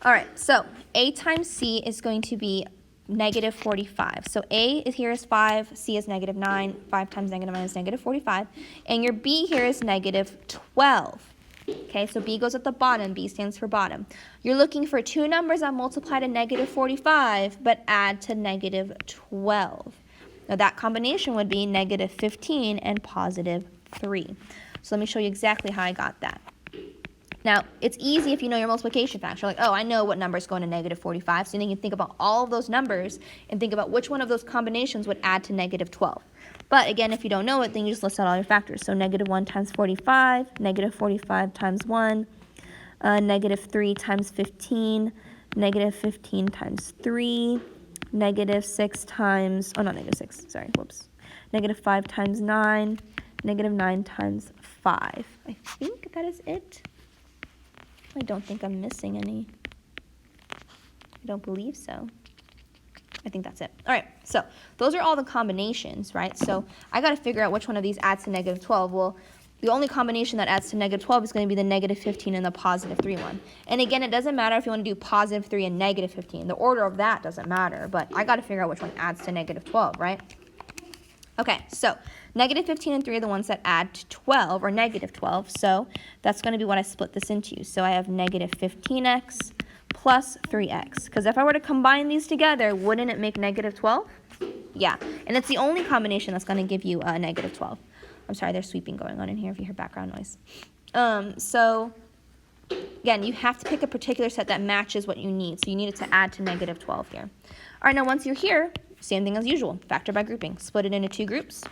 All right, so A times C is going to be negative 45. So A here is 5, C is negative 9, 5 times negative 9 is negative 45, and your B here is negative 12. Okay, so B goes at the bottom, B stands for bottom. You're looking for two numbers that multiply to negative 45, but add to negative 12. Now that combination would be negative 15 and positive 3. So let me show you exactly how I got that. Now, it's easy if you know your multiplication factor. Like, oh, I know what number is going to negative 45. So then you can think about all of those numbers and think about which one of those combinations would add to negative 12. But again, if you don't know it, then you just list out all your factors. So negative 1 times 45, negative 45 times 1, negative 3 times 15, negative 15 times 3, negative 6 times, oh, not negative 6, sorry, whoops. Negative 5 times 9, negative 9 times 5. I think that is it. I don't think I'm missing any. I don't believe so. I think that's it. All right, so those are all the combinations, right? So I got to figure out which one of these adds to negative 12. Well, the only combination that adds to negative 12 is going to be the negative 15 and the positive 3 one. And again, it doesn't matter if you want to do positive 3 and negative 15. The order of that doesn't matter, but I got to figure out which one adds to negative 12, right? Okay, so negative 15 and 3 are the ones that add to 12, or negative 12, so that's going to be what I split this into. So I have negative 15x plus 3x, because if I were to combine these together, wouldn't it make negative 12? Yeah, and it's the only combination that's going to give you a negative 12. I'm sorry, there's sweeping going on in here if you hear background noise. So again, you have to pick a particular set that matches what you need, so you need it to add to negative 12 here. All right, now once you're here, same thing as usual, factor by grouping. Split it into two groups.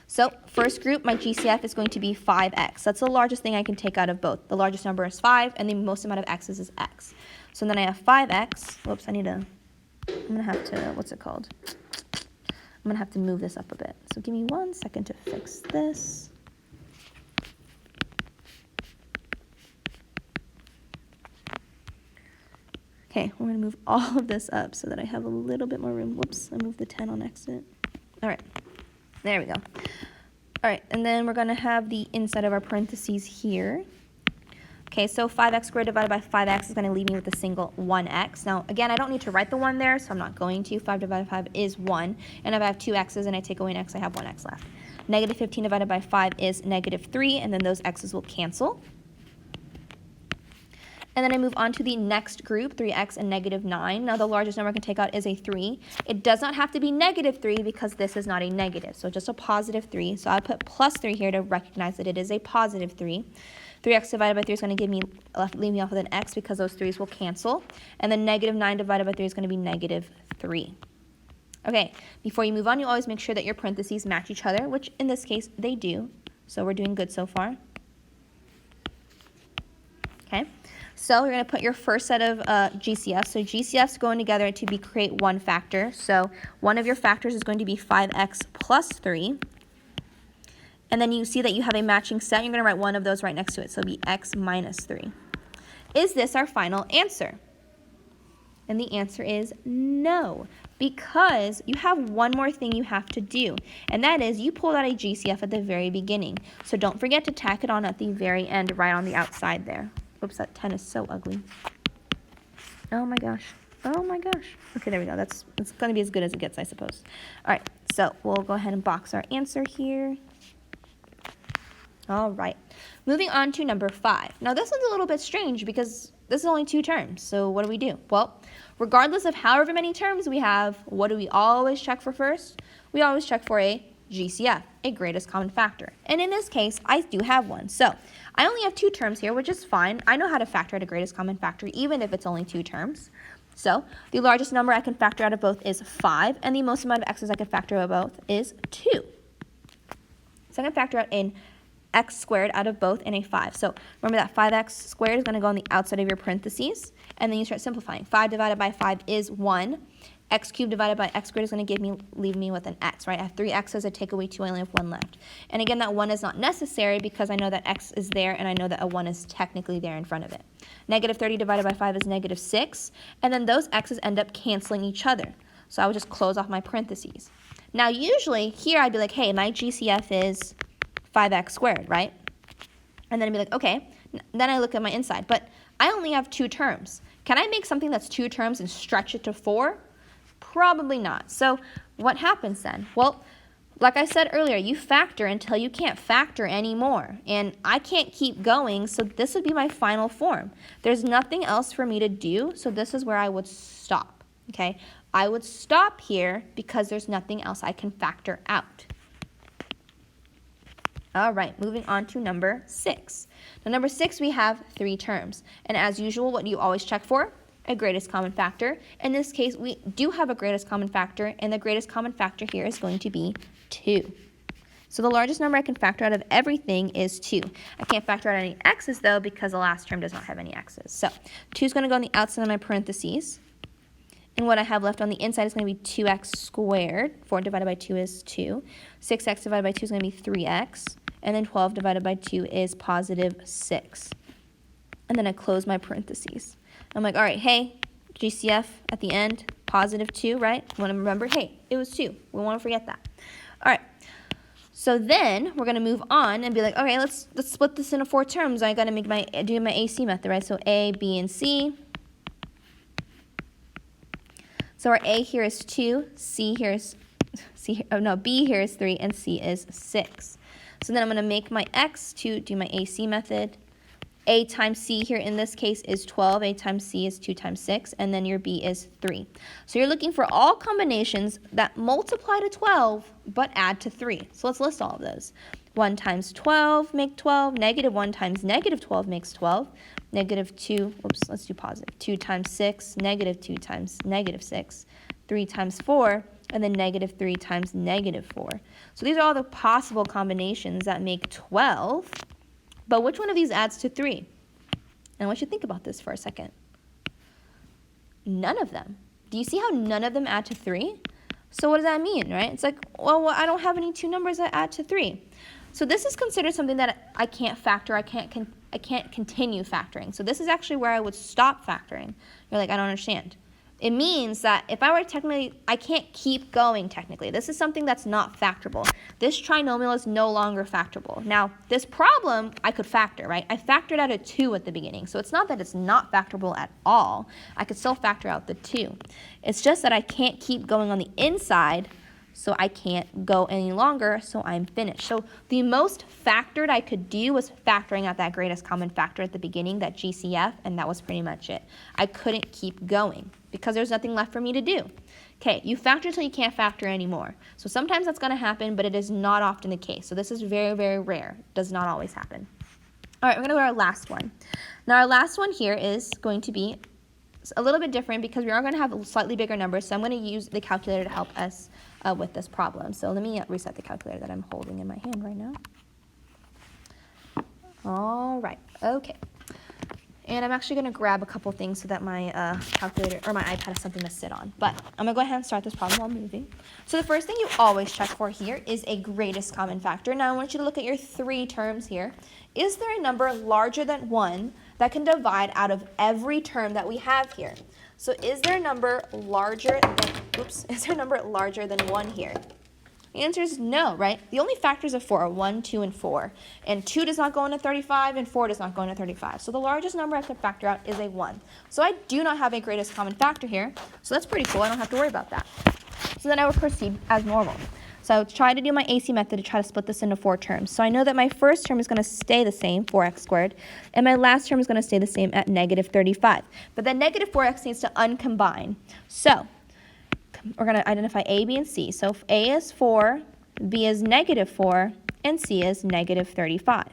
So first group, my GCF is going to be 5x. That's the largest thing I can take out of both. The largest number is 5, and the most amount of x's is x. So then I have 5x. Whoops, I'm going to have to, what's it called? I'm going to have to move this up a bit. So give me 1 second to fix this. Okay, we're going to move all of this up so that I have a little bit more room. Whoops, I moved the 10 on accident. All right, there we go. All right, and then we're going to have the inside of our parentheses here. Okay, so 5x squared divided by 5x is going to leave me with a single 1x. Now, again, I don't need to write the 1 there, so I'm not going to. 5 divided by 5 is 1. And if I have 2 x's and I take away an x, I have 1 x left. Negative 15 divided by 5 is negative 3, and then those x's will cancel. And then I move on to the next group, 3x and negative 9. Now the largest number I can take out is a 3. It does not have to be negative 3 because this is not a negative, so just a positive 3. So I put plus 3 here to recognize that it is a positive 3. 3x divided by 3 is going to leave me off with an x because those 3's will cancel. And then negative 9 divided by 3 is going to be negative 3. Okay, before you move on, you always make sure that your parentheses match each other, which in this case they do. So we're doing good so far. Okay. So you're going to put your first set of GCFs. So GCFs going together to create one factor. So one of your factors is going to be 5x plus 3. And then you see that you have a matching set. You're going to write one of those right next to it. So it'll be x minus 3. Is this our final answer? And the answer is no, because you have one more thing you have to do. And that is you pulled out a GCF at the very beginning. So don't forget to tack it on at the very end, right on the outside there. Oops, that 10 is so ugly. Oh my gosh. Oh my gosh. Okay, there we go. It's going to be as good as it gets, I suppose. All right, so we'll go ahead and box our answer here. All right, moving on to number 5. Now this one's a little bit strange because this is only 2 terms. So what do? Well, regardless of however many terms we have, what do we always check for first? We always check for a GCF, a greatest common factor. And in this case, I do have one. So I only have 2 terms here, which is fine. I know how to factor out a greatest common factor, even if it's only 2 terms. So the largest number I can factor out of both is 5, and the most amount of x's I can factor out of both is 2. So I can factor out an x squared out of both and a 5. So remember that 5x squared is going to go on the outside of your parentheses, and then you start simplifying. 5 divided by 5 is 1. X cubed divided by x squared is going to leave me with an x, right? I have 3 x's, I take away 2, I only have 1 left. And again, that 1 is not necessary because I know that x is there, and I know that a 1 is technically there in front of it. Negative 30 divided by 5 is negative 6, and then those x's end up canceling each other. So I would just close off my parentheses. Now usually, here I'd be like, hey, my GCF is 5x squared, right? And then I'd be like, okay, then I look at my inside, but I only have 2 terms. Can I make something that's 2 terms and stretch it to 4? Probably not. So what happens then? Well, like I said earlier, you factor until you can't factor anymore. And I can't keep going, so this would be my final form. There's nothing else for me to do, so this is where I would stop, okay? I would stop here because there's nothing else I can factor out. All right, moving on to number 6. Now, number 6, we have 3 terms. And as usual, what do you always check for? A greatest common factor. In this case, we do have a greatest common factor, and the greatest common factor here is going to be 2. So the largest number I can factor out of everything is 2. I can't factor out any x's, though, because the last term does not have any x's. So 2 is going to go on the outside of my parentheses. And what I have left on the inside is going to be 2x squared. 4 divided by 2 is 2. 6x divided by 2 is going to be 3x. And then 12 divided by 2 is positive 6. And then I close my parentheses. I'm like, all right, hey, GCF at the end, positive 2, right? You want to remember, hey, it was 2. We won't forget that. All right. So then we're going to move on and be like, okay, let's split this into 4 terms. I got to do my AC method, right? So A, B, and C. So our A here is 2, B here is 3, and C is 6. So then I'm going to make my x to do my AC method. A times C here in this case is 12. A times C is 2 times 6. And then your B is 3. So you're looking for all combinations that multiply to 12 but add to 3. So let's list all of those. 1 times 12 make 12. Negative 1 times negative 12 makes 12. Negative 2, let's do positive. 2 times 6, negative 2 times negative 6. 3 times 4. And then negative 3 times negative 4. So these are all the possible combinations that make 12. But which one of these adds to 3? And I want you to think about this for a second. None of them. Do you see how none of them add to 3? So what does that mean, right? It's like, well, I don't have any 2 numbers that add to 3. So this is considered something that I can't factor. I can't continue factoring. So this is actually where I would stop factoring. You're like, I don't understand. It means that if I were technically, I can't keep going technically. This is something that's not factorable. This trinomial is no longer factorable. Now, this problem I could factor, right? I factored out a 2 at the beginning, so it's not that it's not factorable at all. I could still factor out the 2. It's just that I can't keep going on the inside, so I can't go any longer, so I'm finished. So the most factored I could do was factoring out that greatest common factor at the beginning, that GCF, and that was pretty much it. I couldn't keep going because there's nothing left for me to do. Okay, you factor until you can't factor anymore. So sometimes that's going to happen, but it is not often the case. So this is very, very rare. It does not always happen. All right, we're going to go to our last one. Now our last one here is going to be a little bit different because we are going to have slightly bigger numbers, so I'm going to use the calculator to help us with this problem. So let me reset the calculator that I'm holding in my hand right now. All right, okay. And I'm actually going to grab a couple things so that my calculator or my iPad has something to sit on. But I'm going to go ahead and start this problem while moving. So the first thing you always check for here is a greatest common factor. Now I want you to look at your 3 terms here. Is there a number larger than 1 that can divide out of every term that we have here? So is there a number larger than 1 here? The answer is no, right? The only factors of 4 are 1, 2, and 4. And 2 does not go into 35, and 4 does not go into 35. So the largest number I could factor out is a 1. So I do not have a greatest common factor here. So that's pretty cool. I don't have to worry about that. So then I would proceed as normal. So I would try to do my AC method to try to split this into 4 terms. So I know that my first term is going to stay the same, 4x squared, and my last term is going to stay the same at negative 35. But then negative 4x needs to uncombine. So we're going to identify A, B, and C. So if A is 4, B is negative 4, and C is negative 35.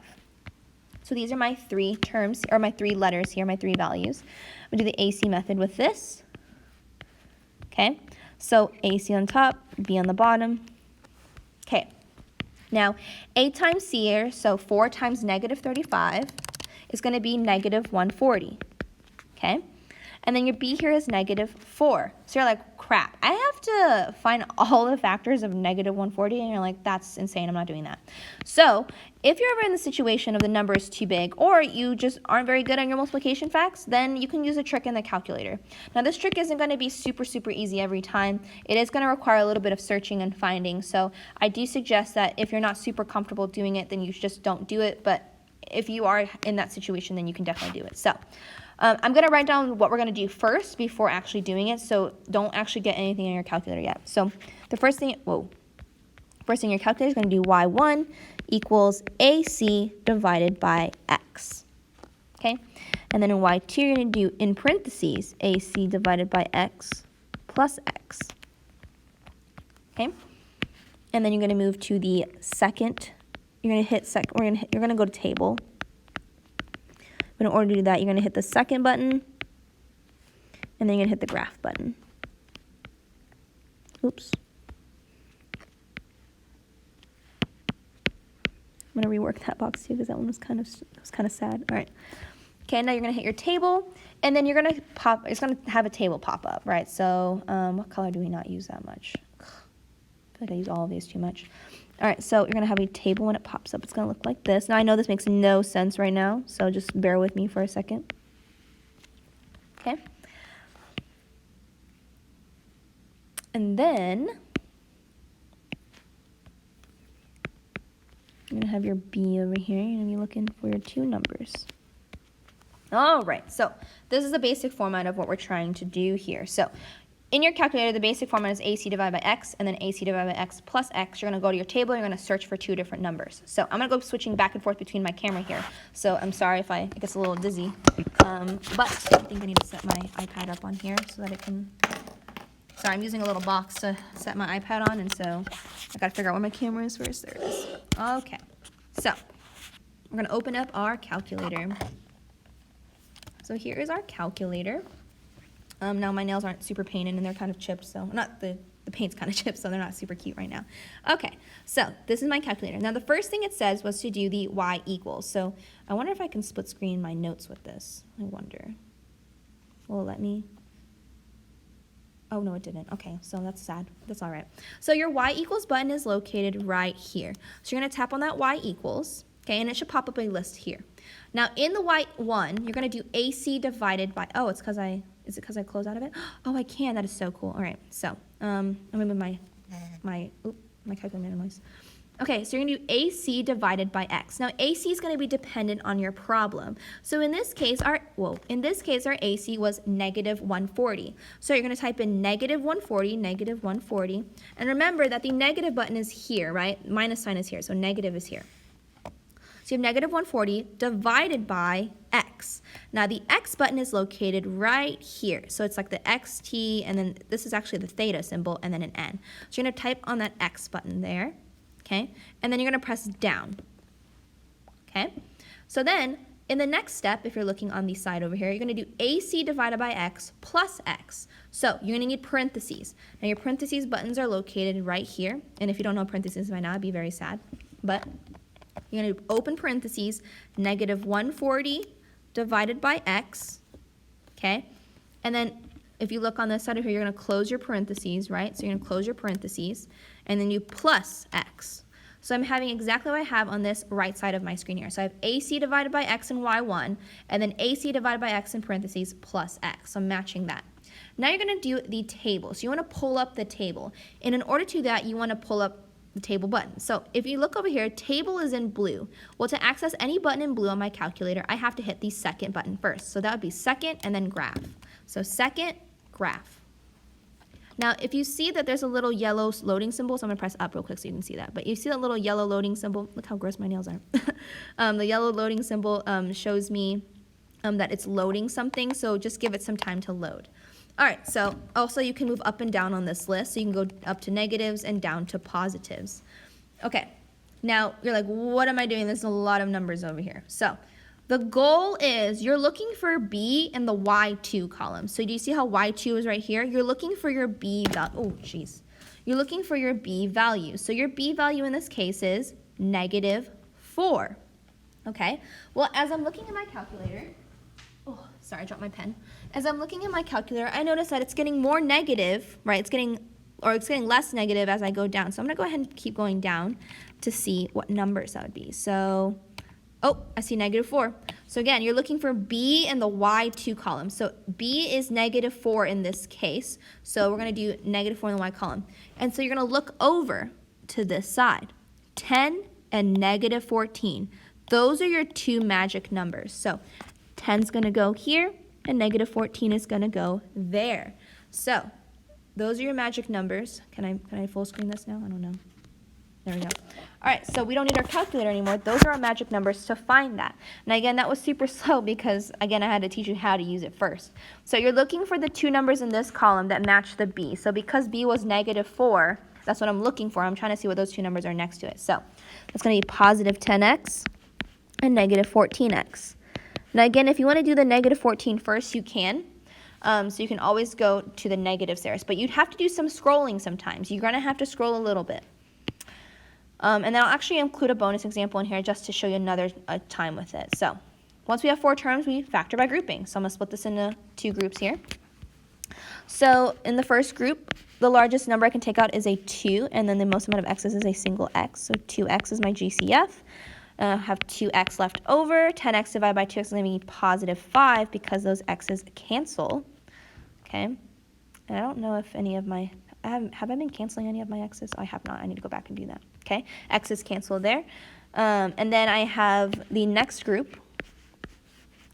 So these are my 3 terms, or my 3 letters here, my 3 values. I'm going to do the AC method with this. Okay, so AC on top, B on the bottom. Okay, now A times C here, so 4 times negative 35 is going to be negative 140. Okay, and then your B here is negative 4. So you're like, crap, I have to find all the factors of negative 140, and you're like, that's insane, I'm not doing that. So if you're ever in the situation of the number is too big, or you just aren't very good on your multiplication facts, then you can use a trick in the calculator. Now this trick isn't going to be super easy every time. It is going to require a little bit of searching and finding, so I do suggest that if you're not super comfortable doing it, then you just don't do it, but if you are in that situation, then you can definitely do it. So I'm going to write down what we're going to do first before actually doing it, so don't actually get anything in your calculator yet. So the first thing your calculator is going to do y1 equals AC divided by x. Okay? And then in y2, you're going to do, in parentheses, AC divided by x plus x. Okay? And then you're going to move to the second. You're going to hit you're going to go to table. But in order to do that, you're going to hit the second button, and then you're going to hit the graph button. Oops. I'm going to rework that box too because that one was kind of sad. All right. Okay, now you're going to hit your table, and then you're going to it's going to have a table pop up, right? So what color do we not use that much? I feel like I use all of these too much. All right, so you're going to have a table when it pops up. It's going to look like this. Now, I know this makes no sense right now, so just bear with me for a second. Okay. And then you're going to have your B over here. You're going to be looking for your 2 numbers. All right, so this is the basic format of what we're trying to do here. So in your calculator, the basic format is AC divided by x, and then AC divided by x plus x. You're going to go to your table, you're going to search for 2 different numbers. So I'm going to go switching back and forth between my camera here. So I'm sorry if I get a little dizzy. But I think I need to set my iPad up on here so that it can... Sorry, I'm using a little box to set my iPad on, and so I got to figure out where my camera is first. There it is. Okay, so we're going to open up our calculator. So here is our calculator. Now my nails aren't super painted and they're kind of chipped, so not the paint's kind of chipped, so they're not super cute right now. Okay, so this is my calculator. Now the first thing it says was to do the y equals. So I wonder if I can split screen my notes with this. I wonder. Will it let me? Oh, no, it didn't. Okay, so that's sad. That's all right. So your y equals button is located right here. So you're going to tap on that y equals, okay, and it should pop up a list here. Now in the y1, you're going to do AC divided by, oh, is it because I close out of it? Oh, I can. That is so cool. All right, so I'm going to move my calculator noise. Okay, so you're going to do AC divided by x. Now, AC is going to be dependent on your problem. So in this case, our AC was negative 140. So you're going to type in negative 140, and remember that the negative button is here, right? Minus sign is here, so negative is here. So you have negative 140 divided by x. Now the x button is located right here. So it's like the xt, and then this is actually the theta symbol, and then an n. So you're going to type on that x button there, okay? And then you're going to press down, okay? So then in the next step, if you're looking on the side over here, you're going to do AC divided by x plus x. So you're going to need parentheses. Now your parentheses buttons are located right here. And if you don't know parentheses by now, I'd be very sad. But you're going to open parentheses, negative 140 divided by x, okay? And then if you look on this side of here, you're going to close your parentheses, right? So you're going to close your parentheses, and then you plus x. So I'm having exactly what I have on this right side of my screen here. So I have AC divided by x in y1, and then AC divided by x in parentheses plus x. So I'm matching that. Now you're going to do the table. So you want to pull up the table. And in order to do that, you want to pull up the table button. So if you look over here, table is in blue. Well, to access any button in blue on my calculator, I have to hit the second button first. So that would be second and then graph. So second, graph. Now, if you see that there's a little yellow loading symbol, so I'm going to press up real quick so you can see that. But you see that little yellow loading symbol? Look how gross my nails are. The yellow loading symbol shows me that it's loading something, so just give it some time to load. All right, so also you can move up and down on this list. So you can go up to negatives and down to positives. Okay, now you're like, what am I doing? There's a lot of numbers over here. So the goal is you're looking for B in the Y2 column. So do you see how Y2 is right here? You're looking for your B value. Oh, jeez. You're looking for your B value. So your B value in this case is -4. Okay, well, as I'm looking at my calculator, oh, sorry, I dropped my pen. As I'm looking at my calculator, I notice that it's getting more negative, right? It's getting less negative as I go down. So I'm going to go ahead and keep going down to see what numbers that would be. So, oh, I see -4. So again, you're looking for B in the Y2 column. So B is -4 in this case. So we're going to do -4 in the Y column. And so you're going to look over to this side. 10 and -14. Those are your two magic numbers. So 10 is going to go here, and -14 is going to go there. So those are your magic numbers. Can I full screen this now? I don't know. There we go. All right, so we don't need our calculator anymore. Those are our magic numbers to find that. Now, again, that was super slow because, again, I had to teach you how to use it first. So you're looking for the two numbers in this column that match the B. So because B was -4, that's what I'm looking for. I'm trying to see what those two numbers are next to it. So that's going to be +10x and -14x. Now, again, if you want to do the -14 first, you can. So you can always go to the negatives there. But you'd have to do some scrolling sometimes. You're going to have to scroll a little bit. And then I'll actually include a bonus example in here just to show you another time with it. So once we have 4 terms, we factor by grouping. So I'm going to split this into 2 groups here. So in the first group, the largest number I can take out is a 2, and then the most amount of x's is a single x. So 2x is my GCF. I have 2x left over. 10x divided by 2x is going to be +5 because those x's cancel. Okay. And I don't know if any of my, have I been canceling any of my x's? Oh, I have not. I need to go back and do that. Okay. X's cancel there. And then I have the next group.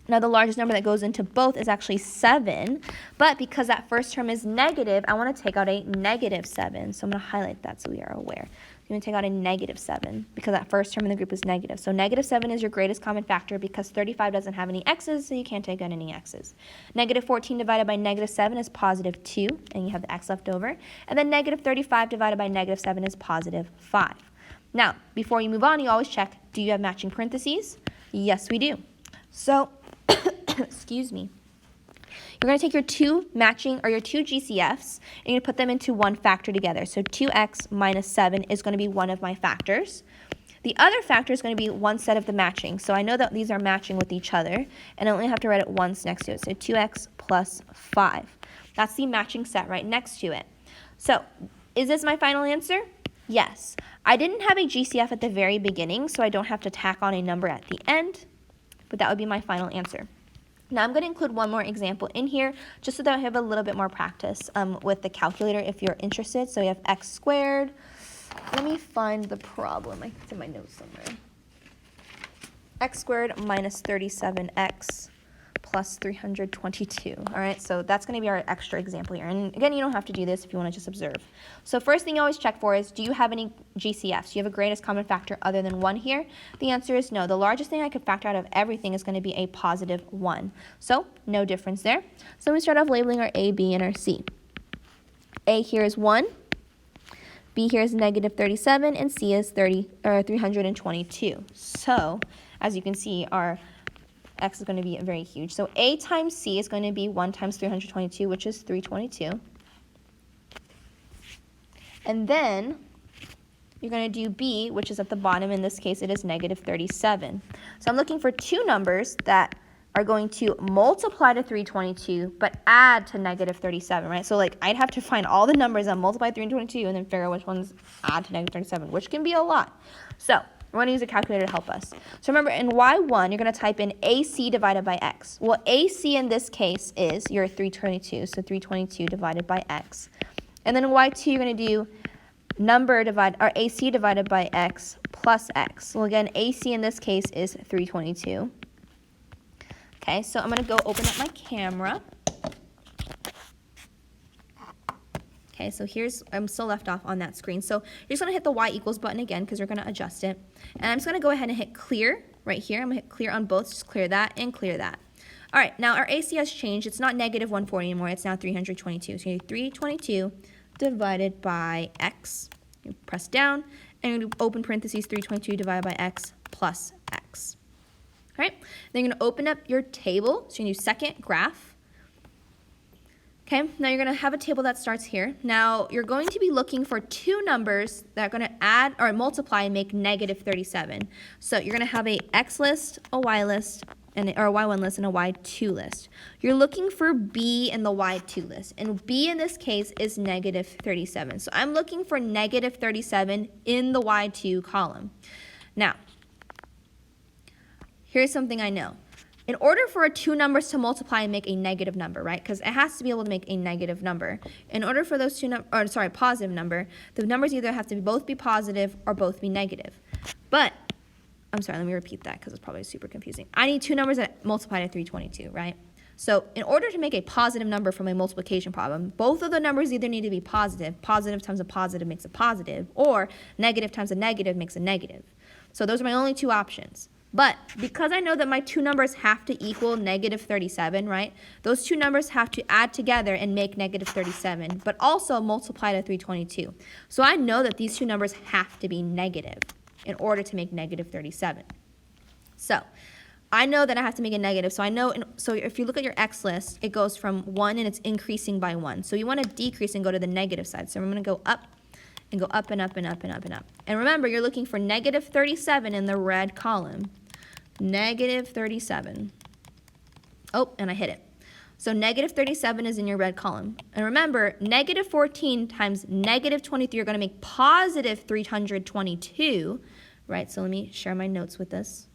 Now, the largest number that goes into both is actually 7, but because that first term is negative, I want to take out a -7. So I'm going to highlight that so we are aware. I'm going to take out a -7 because that first term in the group is negative. So -7 is your greatest common factor because 35 doesn't have any x's, so you can't take out any x's. -14 divided by -7 is +2, and you have the x left over. And then -35 divided by -7 is +5. Now, before you move on, you always check, do you have matching parentheses? Yes, we do. So, excuse me. You're going to take your two matching, or your two GCFs, and you're going to put them into one factor together. So 2x minus 7 is going to be one of my factors. The other factor is going to be one set of the matching. So I know that these are matching with each other, and I only have to write it once next to it. So 2x plus 5. That's the matching set right next to it. So is this my final answer? Yes. I didn't have a GCF at the very beginning, so I don't have to tack on a number at the end, but that would be my final answer. Now I'm going to include one more example in here just so that I have a little bit more practice with the calculator if you're interested. So we have x squared. Let me find the problem. It's in my notes somewhere. X squared minus 37x plus 322. All right, so that's going to be our extra example here. And again, you don't have to do this if you want to just observe. So first thing you always check for is, do you have any GCFs? Do you have a greatest common factor other than 1 here? The answer is no. The largest thing I could factor out of everything is going to be a +1. So no difference there. So we start off labeling our A, B, and our C. A here is 1. B here is -37, and C is 322. So as you can see, our x is going to be very huge. So A times C is going to be 1 times 322, which is 322. And then you're going to do B, which is at the bottom. In this case, it is -37. So I'm looking for two numbers that are going to multiply to 322, but add to -37, right? So like I'd have to find all the numbers that multiply 322 and then figure out which ones add to -37, which can be a lot. So we're going to use a calculator to help us. So remember, in Y1, you're going to type in AC divided by X. Well, AC in this case is your 322, so 322 divided by X. And then in Y2, you're going to do our AC divided by x plus x. Well, again, AC in this case is 322. Okay, so I'm going to go open up my camera. Okay, so I'm still left off on that screen. So you're just going to hit the y equals button again because we're going to adjust it. And I'm just going to go ahead and hit clear right here. I'm going to hit clear on both, just clear that and clear that. All right, now our AC has changed. It's not negative 140 anymore. It's now 322. So you do 322 divided by x. You press down, and you're going to open parentheses 322 divided by x plus x. All right, then you're going to open up your table. So you're going to do second graph. Okay, now you're going to have a table that starts here. Now you're going to be looking for two numbers that are going to add or multiply and make negative 37. So you're going to have a x list, a y list, or a y1 list and a y2 list. You're looking for b in the y2 list, and b in this case is negative 37. So I'm looking for negative 37 in the y2 column. Now, here's something I know. In order for two numbers to multiply and make a negative number, right? Because it has to be able to make a negative number. In order for those positive number, the numbers either have to both be positive or both be negative. But I'm sorry, let me repeat that because it's probably super confusing. I need two numbers that multiply to 322, right? So in order to make a positive number from a multiplication problem, both of the numbers either need to be positive. Positive times a positive makes a positive, or negative times a negative makes a negative. So those are my only two options. But because I know that my two numbers have to equal negative 37, right? Those two numbers have to add together and make negative 37, but also multiply to 322. So I know that these two numbers have to be negative in order to make negative 37. So I know that I have to make a negative. So I know, so if you look at your x list, it goes from 1 and it's increasing by 1. So you want to decrease and go to the negative side. So I'm going to go up and go up and up and up and up and up. And remember, you're looking for negative 37 in the red column. Negative 37. Oh, and I hit it. So negative 37 is in your red column. And remember, negative 14 times negative 23 are going to make positive 322, right? So let me share my notes with this.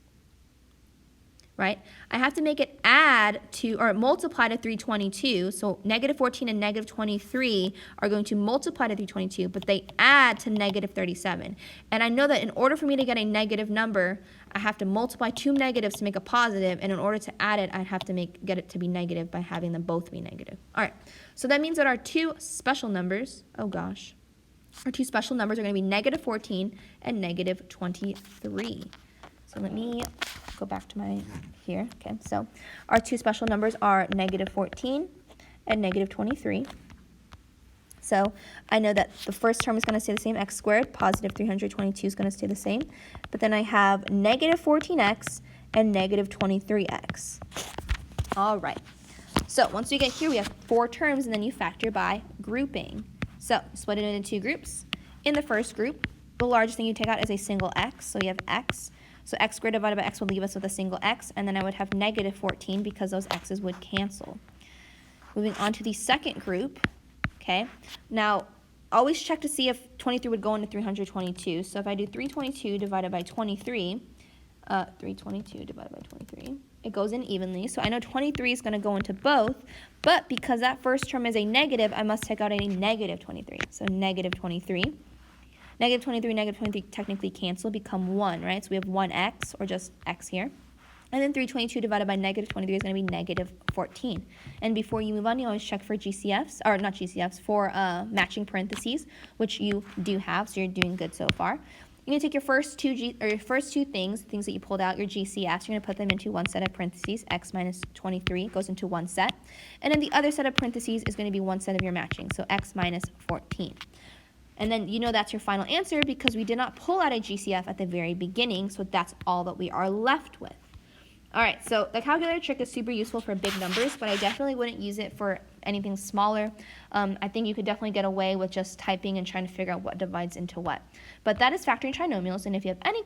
Right? I have to make it add to, or multiply to 322. So negative 14 and negative 23 are going to multiply to 322, but they add to negative 37. And I know that in order for me to get a negative number, I have to multiply two negatives to make a positive, and in order to add it, I'd have to get it to be negative by having them both be negative. All right, so that means that our two special numbers, our two special numbers are going to be negative 14 and negative 23. So let me go back to my here. Okay, so our two special numbers are negative 14 and negative 23. So I know that the first term is going to stay the same, x squared, positive 322 is going to stay the same. But then I have negative 14x and negative 23x. All right. So once we get here, we have four terms, and then you factor by grouping. So split it into two groups. In the first group, the largest thing you take out is a single x. So you have x. So x squared divided by x will leave us with a single x, and then I would have negative 14 because those x's would cancel. Moving on to the second group, okay? Now, always check to see if 23 would go into 322. So if I do 322 divided by 23, 322 divided by 23, it goes in evenly. So I know 23 is going to go into both, but because that first term is a negative, I must take out a negative 23. So negative 23. Negative 23, negative 23 technically cancel, become 1, right? So we have 1x, or just x here. And then 322 divided by negative 23 is going to be negative 14. And before you move on, you always check for GCFs, or not GCFs, for matching parentheses, which you do have, so you're doing good so far. You're going to take your first two things that you pulled out, your GCFs, you're going to put them into one set of parentheses. X minus 23 goes into one set. And then the other set of parentheses is going to be one set of your matching, so x minus 14. And then you know that's your final answer because we did not pull out a GCF at the very beginning, so that's all that we are left with. All right, so the calculator trick is super useful for big numbers, but I definitely wouldn't use it for anything smaller. I think you could definitely get away with just typing and trying to figure out what divides into what. But that is factoring trinomials, and if you have any